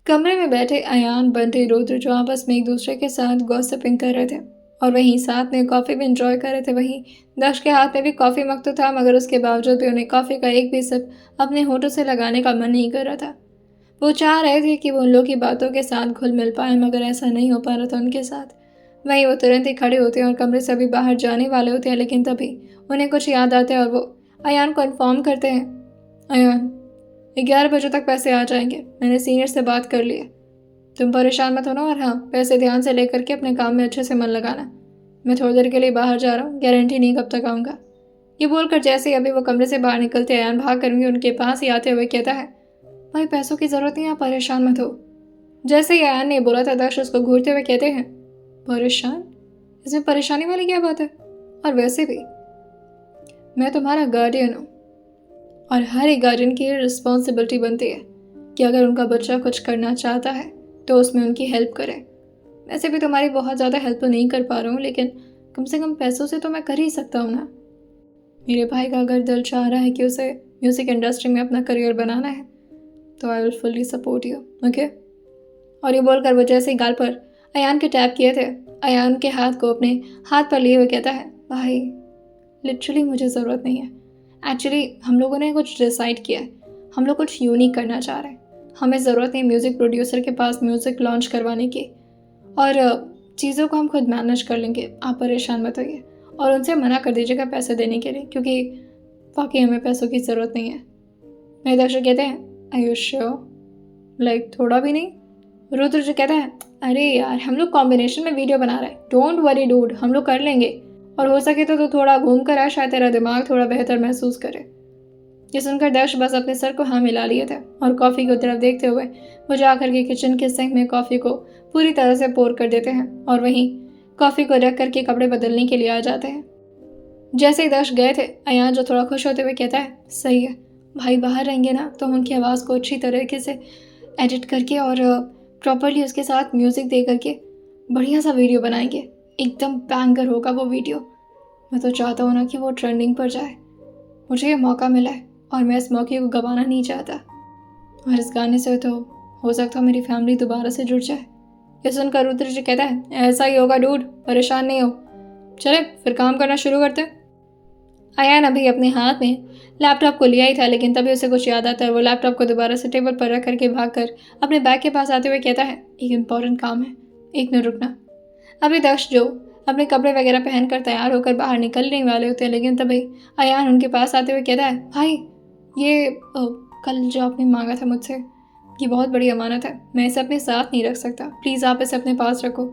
कमरे में बैठे अयान, बंटी, रुद्र जो आपस में एक दूसरे के साथ गॉसिपिंग कर रहे थे और वहीं साथ में कॉफ़ी भी इंजॉय कर रहे थे। वहीं दक्ष के हाथ में भी कॉफ़ी मग तो था, मगर उसके बावजूद भी उन्हें कॉफ़ी का एक भी सिप अपने होठों से लगाने का मन नहीं कर रहा था। वो चाह रहे थे कि वो उन लोगों की बातों के साथ घुल मिल पाए, मगर ऐसा नहीं हो पा रहा था उनके साथ। वहीं वो तुरंत ही खड़े होते हैं और कमरे से अभी बाहर जाने वाले होते हैं, लेकिन तभी उन्हें कुछ याद आता है और वो अयान को इन्फॉर्म करते हैं। अयान, 11 बजे तक पैसे आ जाएंगे, मैंने सीनियर से बात कर ली है। तुम परेशान मत होना, और हाँ, पैसे ध्यान से लेकर के अपने काम में अच्छे से मन लगाना। मैं थोड़ी देर के लिए बाहर जा रहा हूँ, गारंटी नहीं कब तक आऊँगा। ये बोलकर जैसे ही अभी वो कमरे से बाहर निकलते अयान भाग कर उनके पास ही आते हुए कहता है, भाई पैसों की ज़रूरत नहीं, आप परेशान मत हो। जैसे ही अयान ने बोला था, दक्ष उसको घूरते हुए कहते हैं, परेशान? इसमें परेशानी वाली क्या बात है? और वैसे भी मैं तुम्हारा गार्डियन हूँ और हर एक गार्डियन की रिस्पॉन्सिबिलिटी बनती है कि अगर उनका बच्चा कुछ करना चाहता है तो उसमें उनकी हेल्प करें। वैसे भी तुम्हारी बहुत ज़्यादा हेल्प तो नहीं कर पा रहा हूँ, लेकिन कम से कम पैसों से तो मैं कर ही सकता हूँ ना। मेरे भाई का अगर दिल चाह रहा है कि उसे म्यूज़िक इंडस्ट्री में अपना करियर बनाना है तो I will fully support you, okay. और ये बोलकर वो जैसे ही गाल पर अयान के टैप किए थे, अयान के हाथ को अपने हाथ पर लिए हुए कहता है, भाई लिटरली मुझे ज़रूरत नहीं है। एक्चुअली हम लोगों ने कुछ डिसाइड किया है, हम लोग कुछ यूनिक करना चाह रहे हैं। हमें ज़रूरत नहीं म्यूज़िक प्रोड्यूसर के पास म्यूज़िक लॉन्च करवाने की, और चीज़ों को हम खुद मैनेज कर लेंगे, आप परेशान मत होइए। और उनसे मना कर दीजिएगा पैसे देने के लिए, क्योंकि वाकई हमें पैसों की ज़रूरत नहीं है। मेरे दर्शक कहते हैं, आर यू श्योर? लाइक थोड़ा भी नहीं? रुद्र जो कहता है, अरे यार हम लोग कॉम्बिनेशन में वीडियो बना रहे हैं, डोंट वरी डूड, हम लोग कर लेंगे। और हो सके तो थोड़ा घूम कर आ, शायद तेरा दिमाग थोड़ा बेहतर महसूस करे। ये सुनकर दर्श बस अपने सर को हाँ मिला लिए थे और कॉफ़ी की तरफ देखते हुए वो जाकर के किचन के सिंक में कॉफ़ी को पूरी तरह से पोर कर देते हैं और वहीं कॉफ़ी को रख करके कपड़े बदलने के लिए आ जाते हैं। जैसे ही दर्श गए थे, अयान जो थोड़ा खुश होते हुए कहता है, सही है भाई, बाहर रहेंगे ना तो हम उनकी आवाज़ को अच्छी तरीके से एडिट करके और प्रॉपरली उसके साथ म्यूज़िक दे करके बढ़िया सा वीडियो बनाएंगे। एकदम बैंगर होगा वो वीडियो। मैं तो चाहता हूँ ना कि वो ट्रेंडिंग पर जाए। मुझे ये मौका मिला है और मैं इस मौके को गंवाना नहीं चाहता। और इस गाने से तो हो सकता है मेरी फैमिली दोबारा से जुड़ जाए। ये सुनकर रुद्र जी कहता है, ऐसा ही होगा डूड, परेशान नहीं हो। चले फिर काम करना शुरू करते हैं। अयान अभी अपने हाथ में लैपटॉप को लिया ही था, लेकिन तभी उसे कुछ याद आता है। वो लैपटॉप को दोबारा से टेबल पर रख करके भागकर अपने बैग के पास आते हुए कहता है, एक इम्पॉर्टेंट काम है, एक मिनट रुकना। अभी दक्ष जो अपने कपड़े वगैरह पहनकर तैयार होकर बाहर निकलने वाले होते हैं, लेकिन तभी अयान उनके पास आते हुए कहता है, भाई ये कल जो आपने मांगा था मुझसे, ये बहुत बड़ी अमानत है, मैं इसे अपने साथ नहीं रख सकता, प्लीज़ आप इसे अपने पास रखो।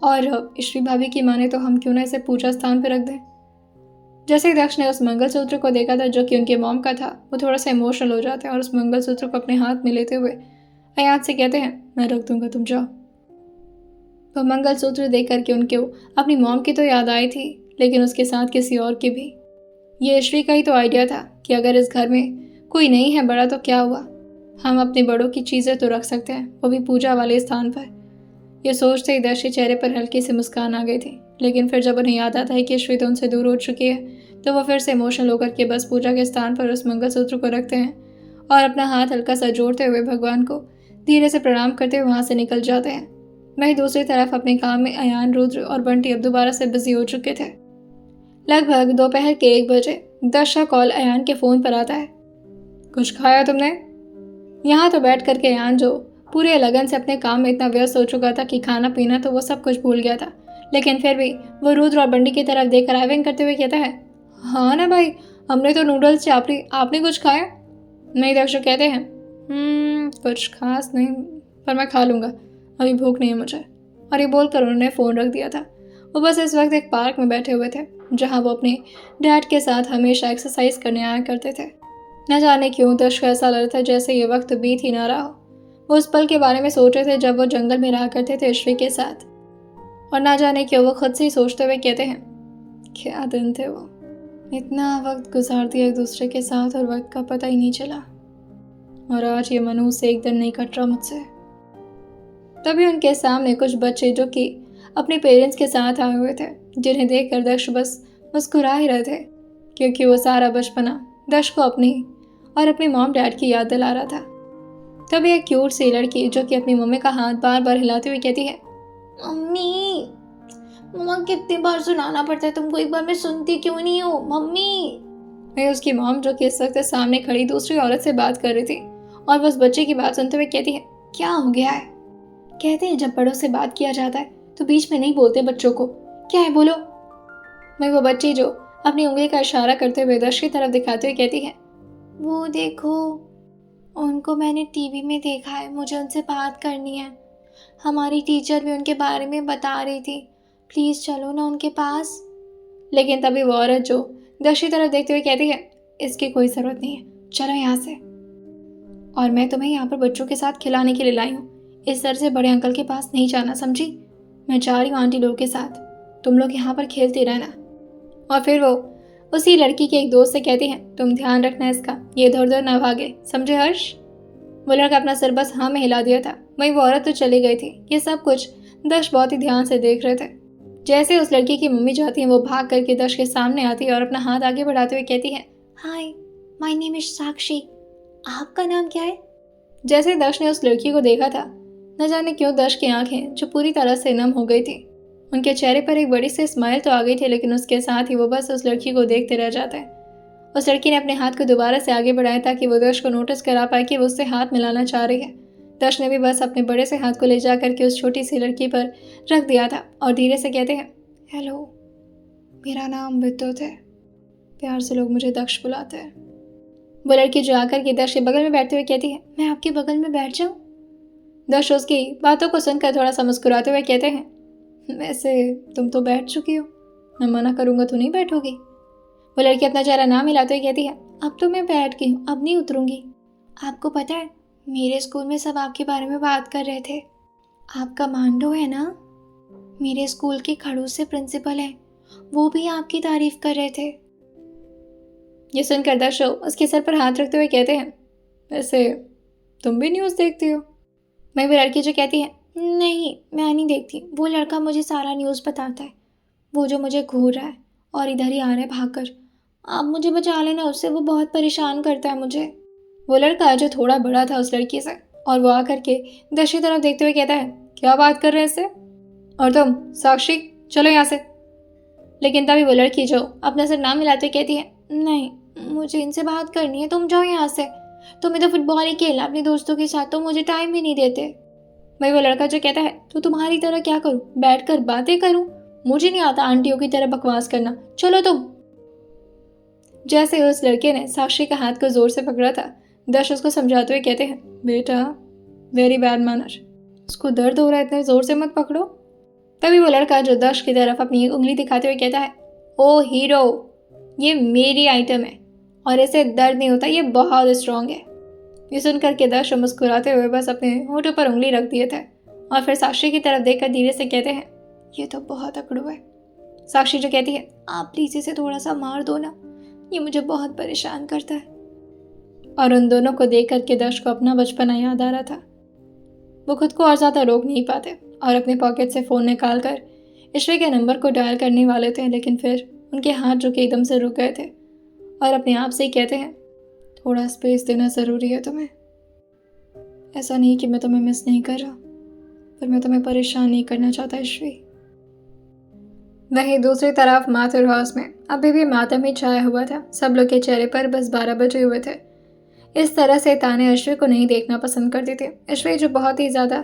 और ईश्वरी भाभी की माने तो हम क्यों ना इसे पूजा स्थान पर रख दें। जैसे ही दक्ष ने उस मंगलसूत्र को देखा था जो कि उनके मॉम का था, वो थोड़ा सा इमोशनल हो जाते हैं और उस मंगलसूत्र को अपने हाथ में लेते हुए अयान से कहते हैं, मैं रख दूंगा, तुम जाओ। वह मंगलसूत्र देख करके उनके अपनी मॉम की तो याद आई थी, लेकिन उसके साथ किसी और की भी। ये ईश्वरी का ही तो आइडिया था कि अगर इस घर में कोई नहीं है बड़ा तो क्या हुआ, हम अपने बड़ों की चीज़ें तो रख सकते हैं, वो भी पूजा वाले स्थान पर। यह सोचते ही दर्श के चेहरे पर हल्की सी मुस्कान आ गई थी, लेकिन फिर जब उन्हें याद आता है कि ईश्वरी तो उनसे दूर हो चुकी है, तो वो फिर से इमोशनल होकर के बस पूजा के स्थान पर उस मंगलसूत्र को रखते हैं और अपना हाथ हल्का सा जोड़ते हुए भगवान को धीरे से प्रणाम करते हुए वहाँ से निकल जाते हैं। वहीं दूसरी तरफ अपने काम में अयान, रुद्र और बंटी अब दोबारा से बिजी हो चुके थे। लगभग दोपहर के 1 बजे दर्श का कॉल अयान के फ़ोन पर आता है। कुछ खाया तुमने? यहाँ तो बैठ करके अयान जो पूरे लगन से अपने काम में इतना व्यस्त हो चुका था कि खाना पीना तो वो सब कुछ भूल गया था, लेकिन फिर भी वो रुद्र और बंटी की तरफ देखकर आइविंग करते हुए कहता है, हाँ ना भाई, हमने तो नूडल्स चापड़ी, आपने कुछ खाया? नहीं, दक्ष कहते हैं, कुछ खास नहीं, पर मैं खा लूँगा, अभी भूख नहीं है मुझे। और ये बोलकर उन्होंने फ़ोन रख दिया था। वो बस इस वक्त एक पार्क में बैठे हुए थे, जहाँ वो अपने डैड के साथ हमेशा एक्सरसाइज करने आया करते थे। न जाने क्यों दर्श को ऐसा लग रहा था जैसे ये वक्त बीत ही ना रहा हो। वो उस पल के बारे में सोच रहे थे जब वो जंगल में रहा करते थे ईश्वरी के साथ, और ना जाने क्यों वो खुद से ही सोचते हुए कहते हैं, क्या दिन थे वो, इतना वक्त गुजार दिया एक दूसरे के साथ और वक्त का पता ही नहीं चला, और आज ये मनहूस से एक दिन नहीं कट रहा मुझसे। तभी उनके सामने कुछ बच्चे जो कि अपने पेरेंट्स के साथ आए हुए थे, जिन्हें देखकर दक्ष बस मुस्कुरा ही रहे थे, क्योंकि वो सारा बचपना दक्ष को अपनी और अपने मॉम डैड की याद दिला रहा था। तभी एक क्यूट सी लड़की जो कि अपनी मम्मी का हाथ बार बार हिलाते हुए कहती है, मम्मी, मम्मा कितनी बार सुनाना पड़ता है तुमको, एक बार मैं सुनती क्यों नहीं हो मम्मी। वही उसकी मॉम जो कि इस वक्त सामने खड़ी दूसरी औरत से बात कर रही थी और वो उस बच्चे की बात सुनते हुए कहती है, क्या हो गया है? कहते हैं जब बड़ों से बात किया जाता है तो बीच में नहीं बोलते बच्चों को, क्या है बोलो। वही वो बच्ची जो अपनी उंगली का इशारा करते हुए दर्श की तरफ दिखाते हुए कहती है, वो देखो, उनको मैंने टीवी में देखा है, मुझे उनसे बात करनी है। हमारी टीचर भी उनके बारे में बता रही थी, प्लीज़ चलो ना उनके पास। लेकिन तभी वो औरत जो दर्श की तरफ देखते हुए कहती है, इसकी कोई ज़रूरत नहीं है, चलो यहाँ से। और मैं तुम्हें यहाँ पर बच्चों के साथ खिलाने के लिए लाई हूँ, इस तरह से बड़े अंकल के पास नहीं जाना, समझी? मैं जा रही हूँ आंटी लोग के साथ, तुम लोग यहाँ पर खेलते रहना। और फिर वो उसी लड़की के एक दोस्त से कहती है, तुम ध्यान रखना इसका, ये इधर उधर ना भागे, समझे हर्ष? वो लड़का अपना सर बस हाँ में हिला दिया था। वहीं वो औरत तो चली गई थी। ये सब कुछ दर्श बहुत ही ध्यान से देख रहे थे। जैसे उस लड़की की मम्मी जाती है, वो भाग करके दर्श के सामने आती है और अपना हाथ आगे बढ़ाते हुए कहती है, हाय, माय नेम इज साक्षी, आपका नाम क्या है? जैसे दर्श ने उस लड़की को देखा था, न जाने क्यों दर्श की आंखें जो पूरी तरह से नम हो गई थी, उनके चेहरे पर एक बड़ी सी स्माइल तो आ गई थी, लेकिन उसके साथ ही वो बस उस लड़की को देखते रह जाते हैं। उस लड़की ने अपने हाथ को दोबारा से आगे बढ़ाया ताकि वो दर्श को नोटिस करा पाए कि वो उससे हाथ मिलाना चाह रही है। दर्श ने भी बस अपने बड़े से हाथ को ले जा करके उस छोटी सी लड़की पर रख दिया था और धीरे से कहते हैं, हेलो, मेरा नाम विद्युत है, प्यार से लोग मुझे दक्ष बुलाते हैं। वो लड़की जो आकर के दर्श के बगल में बैठते हुए कहती है, मैं आपके बगल में बैठ जाऊं? दर्श उसकी बातों को सुनकर थोड़ा सा मुस्कुराते हुए कहते हैं, वैसे तुम तो बैठ चुकी हो, मैं मना करूंगा तो नहीं बैठोगी? वो लड़की अपना चेहरा ना मिलाते हुए कहती है, अब तो मैं बैठ गई हूँ, अब नहीं उतरूंगी। आपको पता है, मेरे स्कूल में सब आपके बारे में बात कर रहे थे। आप कमांडो है ना? मेरे स्कूल के खड़ूस से प्रिंसिपल है, वो भी आपकी तारीफ कर रहे थे। ये सुनकर दर्शो उसके सर पर हाथ रखते हुए कहते हैं, वैसे तुम भी न्यूज़ देखती हो? मैं वो लड़की जो कहती है, नहीं मैं नहीं देखती, वो लड़का मुझे सारा न्यूज़ बताता है, वो जो मुझे घूर रहा है और इधर ही आ रहा है भागकर, आप मुझे बचा लेना उससे, वो बहुत परेशान करता है मुझे। वो लड़का जो थोड़ा बड़ा था उस लड़की से, और वो आकर के दर्श की तरफ देखते हुए कहता है, क्या बात कर रहे हैं इससे? और तुम साक्षी, चलो यहाँ से। लेकिन तभी वो लड़की जो अपना सर ना मिलाते हुए कहती है, नहीं मुझे इनसे बात करनी है, तुम जाओ यहाँ से, तुम्हें तो फुटबॉल ही खेलना अपने दोस्तों के साथ, तो मुझे टाइम भी नहीं देते। मैं वो लड़का जो कहता है, तो तुम्हारी तरह क्या करूँ, बैठ कर बातें करूँ? मुझे नहीं आता आंटियों की तरह बकवास करना, चलो तुम। जैसे उस लड़के ने साक्षी का हाथ को जोर से पकड़ा था, दर्श उसको समझाते हुए कहते हैं, बेटा वेरी बैड मैनर, उसको दर्द हो रहा है, इतने जोर से मत पकड़ो। तभी वो लड़का जो दर्श की तरफ अपनी उंगली दिखाते हुए कहता है, ओ हीरो, ये मेरी आइटम है और इसे दर्द नहीं होता, ये बहुत स्ट्रांग है। ये सुनकर के दर्श मुस्कुराते हुए बस अपने होठों पर उंगली रख दिए थे और फिर साक्षी की तरफ देखकर धीरे से कहते हैं, ये तो बहुत अकड़ू है। साक्षी जो कहती है, आप प्लीज इसे थोड़ा सा मार दो ना, ये मुझे बहुत परेशान करता है। और उन दोनों को देख करके दर्श को अपना बचपना याद आ रहा था। वो खुद को और ज़्यादा रोक नहीं पाते और अपने पॉकेट से फ़ोन निकाल कर ईश्वर के नंबर को डायल करने वाले थे, लेकिन फिर उनके हाथ जो कि एकदम से रुक गए थे और अपने आप से ही कहते हैं, थोड़ा स्पेस देना ज़रूरी है तुम्हें। ऐसा नहीं कि मैं तुम्हें मिस नहीं कर रहा, पर मैं तुम्हें परेशान नहीं करना चाहता ईश्वरी। वहीं दूसरी तरफ माथुर हाउस में अभी भी मातम ही छाया हुआ था। सब लोग के चेहरे पर बस 12 बजे हुए थे। इस तरह से ताने ईश्वरी को नहीं देखना पसंद करती थी। ईश्वरी जो बहुत ही ज़्यादा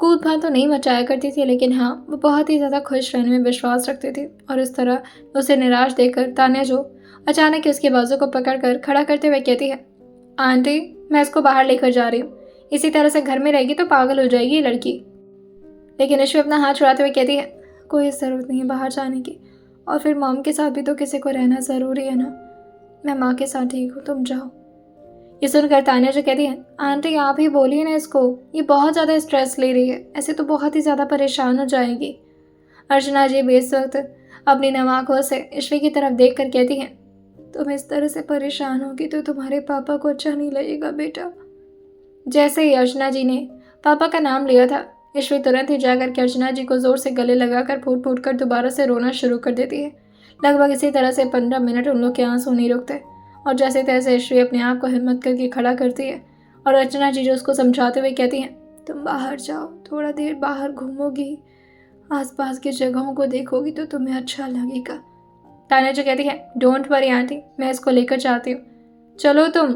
कूद फाद तो नहीं मचाया करती थी, लेकिन हाँ, वो बहुत ही ज़्यादा खुश रहने में विश्वास रखती थी। और इस तरह उसे निराश देखकर तान्या जो अचानक ही उसके बाजू को पकड़कर खड़ा करते हुए कहती है, आंटी मैं इसको बाहर लेकर जा रही हूँ, इसी तरह से घर में रहेगी तो पागल हो जाएगी ये लड़की। लेकिन ईश्वरी अपना हाथ छुड़ाते हुए कहती है, कोई ज़रूरत नहीं है बाहर जाने की, और फिर मॉम के साथ भी तो किसी को रहना ज़रूरी है ना, मैं माँ के साथ ठीक हूँ, तुम जाओ। ये सुनकर तान्या जो कहती है, आंटी आप ही बोलिए ना इसको, ये बहुत ज़्यादा स्ट्रेस ले रही है, ऐसे तो बहुत ही ज़्यादा परेशान हो जाएगी। अर्चना जी भी इस वक्त अपनी नम आंखों से ईश्वरी की तरफ देख कर कहती हैं, तुम इस तरह से परेशान होगी तो तुम्हारे पापा को अच्छा नहीं लगेगा बेटा। जैसे ही अर्चना जी ने पापा का नाम लिया था, ईश्वरी तुरंत ही जाकर के अर्चना जी को जोर से गले लगाकर फूट फूट कर दोबारा से रोना शुरू कर देती है। लगभग इसी तरह से 15 मिनट उन लोग के आंसू नहीं रुकते और जैसे तैसे ईश्वरी अपने आप को हिम्मत करके खड़ा करती है और अर्चना जी जो उसको समझाते हुए कहती हैं, तुम बाहर जाओ, थोड़ा देर बाहर घूमोगी, आसपास की जगहों को देखोगी तो तुम्हें अच्छा लगेगा। तान्या जो कहती है, डोंट वरी आंटी, मैं इसको लेकर जाती हूँ, चलो तुम।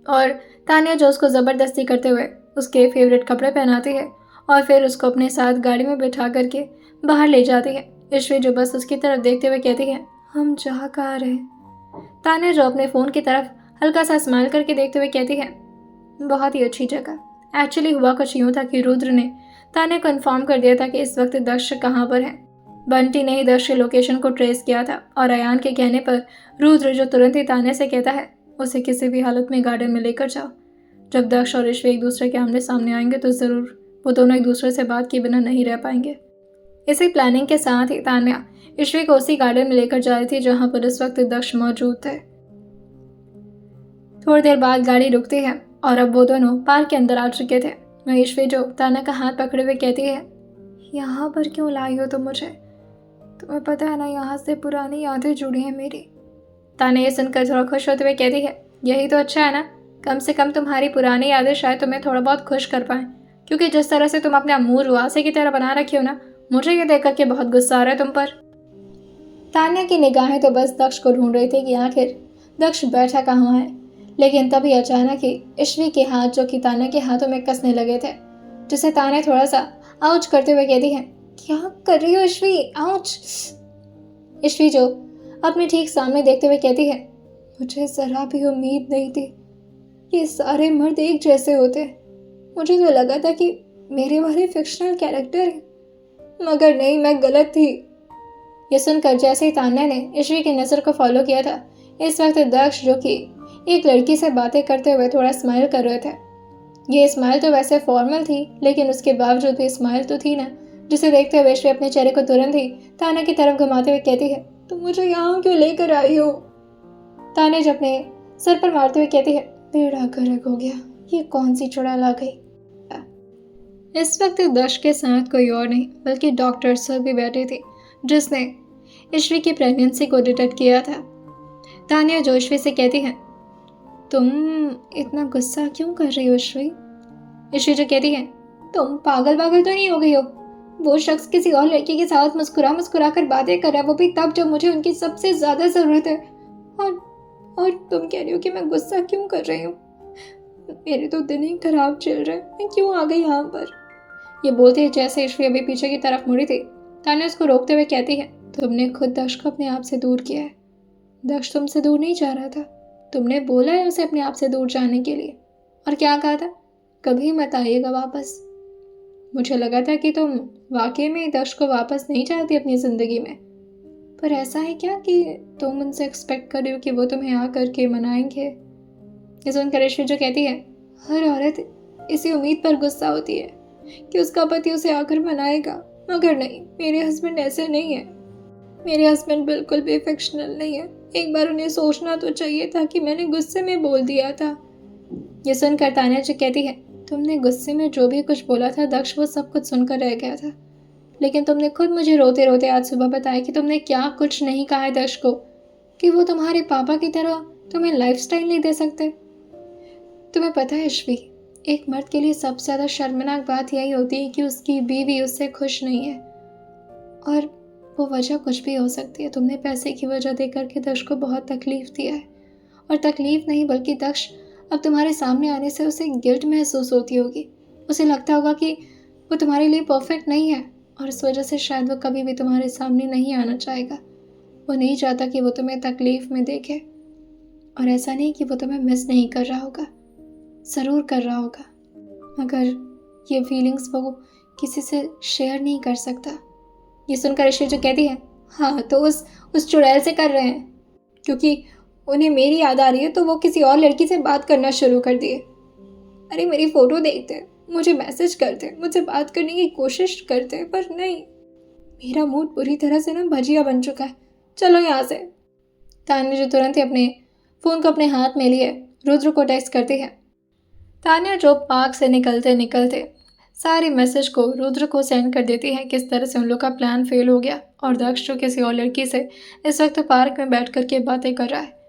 और तान्या जो उसको ज़बरदस्ती करते हुए उसके फेवरेट कपड़े पहनाती है और फिर उसको अपने साथ गाड़ी में बिठा करके बाहर ले जाती है। ईश्वी जो बस उसकी तरफ देखते हुए कहती है, हम जा कहाँ रहे। तान्या जो अपने फ़ोन की तरफ हल्का सा स्माइल करके देखते हुए कहती है, बहुत ही अच्छी जगह। एक्चुअली हुआ कुछ यूँ था कि रुद्र ने तान्या को इन्फॉर्म कर दिया था कि इस वक्त दक्ष कहाँ पर है। बंटी ने ही दक्ष की लोकेशन को ट्रेस किया था और अयान के कहने पर रुद्र जो तुरंत ही तान्या से कहता है, उसे किसी भी हालत में गार्डन में लेकर जाओ। जब दक्ष और ईश्वी एक दूसरे के आमने सामने आएंगे तो ज़रूर वो दोनों एक दूसरे से बात किए बिना नहीं रह पाएंगे। इसी प्लानिंग के साथ ही तान्या ईश्वी को उसी गार्डन में लेकर जा रही थी जहाँ पर इस वक्त दक्ष मौजूद थे। थोड़ी देर बाद गाड़ी रुकती है और अब वो दोनों पार्क के अंदर आ चुके थे। वहीं ईश्वी जो तान्या का हाथ पकड़े हुए कहती है, यहाँ पर क्यों लाई हो तुम मुझे? तुम्हें पता है ना, यहाँ से पुरानी यादें जुड़ी हैं मेरी। तान्या ये सुनकर थोड़ा खुश होते हुए कहती है, यही तो अच्छा है ना, कम से कम तुम्हारी पुरानी यादें शायद तुम्हें थोड़ा बहुत खुश कर पाएं, क्योंकि जिस तरह से तुम अपने मुंह रुआसे की तरह बना रखी हो ना, मुझे ये देख करके बहुत गुस्सा आ रहा है तुम पर। तान्या की निगाहें तो बस दक्ष को ढूंढ रही थी कि आखिर दक्ष बैठा कहाँ है, लेकिन तभी अचानक ही ईश्वी के हाथ जो कि तान्या के हाथों में कसने लगे थे, जिसे तान्या थोड़ा सा आउच करते हुए कहती है, क्या कर रही हो ईश्वी, आउच। ईश्वी जो अपने ठीक सामने देखते हुए कहती है, मुझे जरा भी उम्मीद नहीं थी ये सारे मर्द एक जैसे होते। मुझे तो लगा था कि मेरे वाले फिक्शनल कैरेक्टर है, मगर नहीं, मैं गलत थी। ये सुनकर जैसे ही तान्या ने ईश्वी की नज़र को फॉलो किया था, इस वक्त दक्ष जो कि एक लड़की से बातें करते हुए थोड़ा स्माइल कर रहे थे। ये स्माइल तो वैसे फॉर्मल थी, लेकिन उसके बावजूद भी स्माइल तो थी ना, जिसे देखते हुए ईश्वी अपने चेहरे को तुरंत ही तान्या की तरफ घुमाते हुए कहती है, तुम मुझे यहाँ क्यों लेकर आई हो? तान्या जब अपने सर पर मारते हुए कहती है, बेड़ा गर्क हो गया, ये कौन सी चुड़ैल आ गई। इस वक्त दक्ष के साथ कोई और नहीं बल्कि डॉक्टर सर भी बैठी थी, जिसने ईश्वी की प्रेगनेंसी को डिटेक्ट किया था। तान्या जो ईश्वी से कहती है, तुम इतना गुस्सा क्यों कर रही हो ईश्वी? ईश्वी जो कहती है, तुम पागल तो नहीं हो गई हो? वो शख्स किसी और लड़की के साथ मुस्कुरा कर बातें कर रहा है, वो भी तब जब मुझे उनकी सबसे ज्यादा जरूरत है। और तुम कह रही हो कि मैं गुस्सा क्यों कर रही हूँ? मेरे तो दिन ही खराब चल रहे, मैं क्यों आ गई यहाँ पर? ये बोलते ही जैसे ईश्वी अभी पीछे की तरफ मुड़ी थी, तान्या उसको रोकते हुए कहती है, तुमने खुद दक्ष को अपने आप से दूर किया है। दक्ष तुमसे दूर नहीं जा रहा था, तुमने बोला है उसे अपने आप से दूर जाने के लिए, और क्या कहा था, कभी मत आइएगा वापस। मुझे लगा था कि तुम वाकई में दक्ष को वापस नहीं चाहती अपनी ज़िंदगी में, पर ऐसा है क्या कि तुम उनसे एक्सपेक्ट कर रही हो कि वो तुम्हें आ करके मनाएंगे? ये सुनकर ईश्वी जो कहती है, हर औरत इसी उम्मीद पर गुस्सा होती है कि उसका पति उसे आकर मनाएगा, मगर नहीं, मेरे हस्बैंड ऐसे नहीं है। मेरे हस्बैंड बिल्कुल भी फिक्शनल नहीं है। एक बार उन्हें सोचना तो चाहिए था कि मैंने गुस्से में बोल दिया था। ये सुनकर तान्या जो कहती है, तुमने गुस्से में जो भी कुछ बोला था दक्ष, वो सब कुछ सुनकर रह गया था, लेकिन तुमने खुद मुझे रोते रोते आज सुबह बताया कि तुमने क्या कुछ नहीं कहा है दक्ष को, कि वो तुम्हारे पापा की तरह तुम्हें लाइफस्टाइल नहीं दे सकते। तुम्हें पता है ईश्वी, एक मर्द के लिए सबसे ज़्यादा शर्मनाक बात यही होती है कि उसकी बीवी उससे खुश नहीं है, और वो वजह कुछ भी हो सकती है। तुमने पैसे की वजह दे करके दक्ष को बहुत तकलीफ दिया है, और तकलीफ नहीं बल्कि दक्ष अब तुम्हारे सामने आने से उसे गिल्ट महसूस होती होगी। उसे लगता होगा कि वो तुम्हारे लिए परफेक्ट नहीं है, और इस वजह से शायद वो कभी भी तुम्हारे सामने नहीं आना चाहेगा। वो नहीं चाहता कि वो तुम्हें तकलीफ में देखे, और ऐसा नहीं कि वो तुम्हें मिस नहीं कर रहा होगा, ज़रूर कर रहा होगा, मगर ये फीलिंग्स वो किसी से शेयर नहीं कर सकता। ये सुनकर ईश्वी जो कहती है, हाँ तो उस चुड़ैल से कर रहे हैं, क्योंकि उन्हें मेरी याद आ रही है तो वो किसी और लड़की से बात करना शुरू कर दिए। अरे मेरी फ़ोटो देखते, मुझे मैसेज करते, मुझसे बात करने की कोशिश करते, पर नहीं, मेरा मूड पूरी तरह से ना भजिया बन चुका है, चलो यहाँ से। तान्या जो तुरंत ही अपने फ़ोन को अपने हाथ में लिए रुद्र को टेक्स्ट करती है। तान्या जो पार्क से निकलते निकलते सारे मैसेज को रुद्र को सेंड कर देती है, किस तरह से उन लोग का प्लान फेल हो गया और दक्ष जो किसी और लड़की से इस वक्त पार्क में बैठ कर के बातें कर रहा है।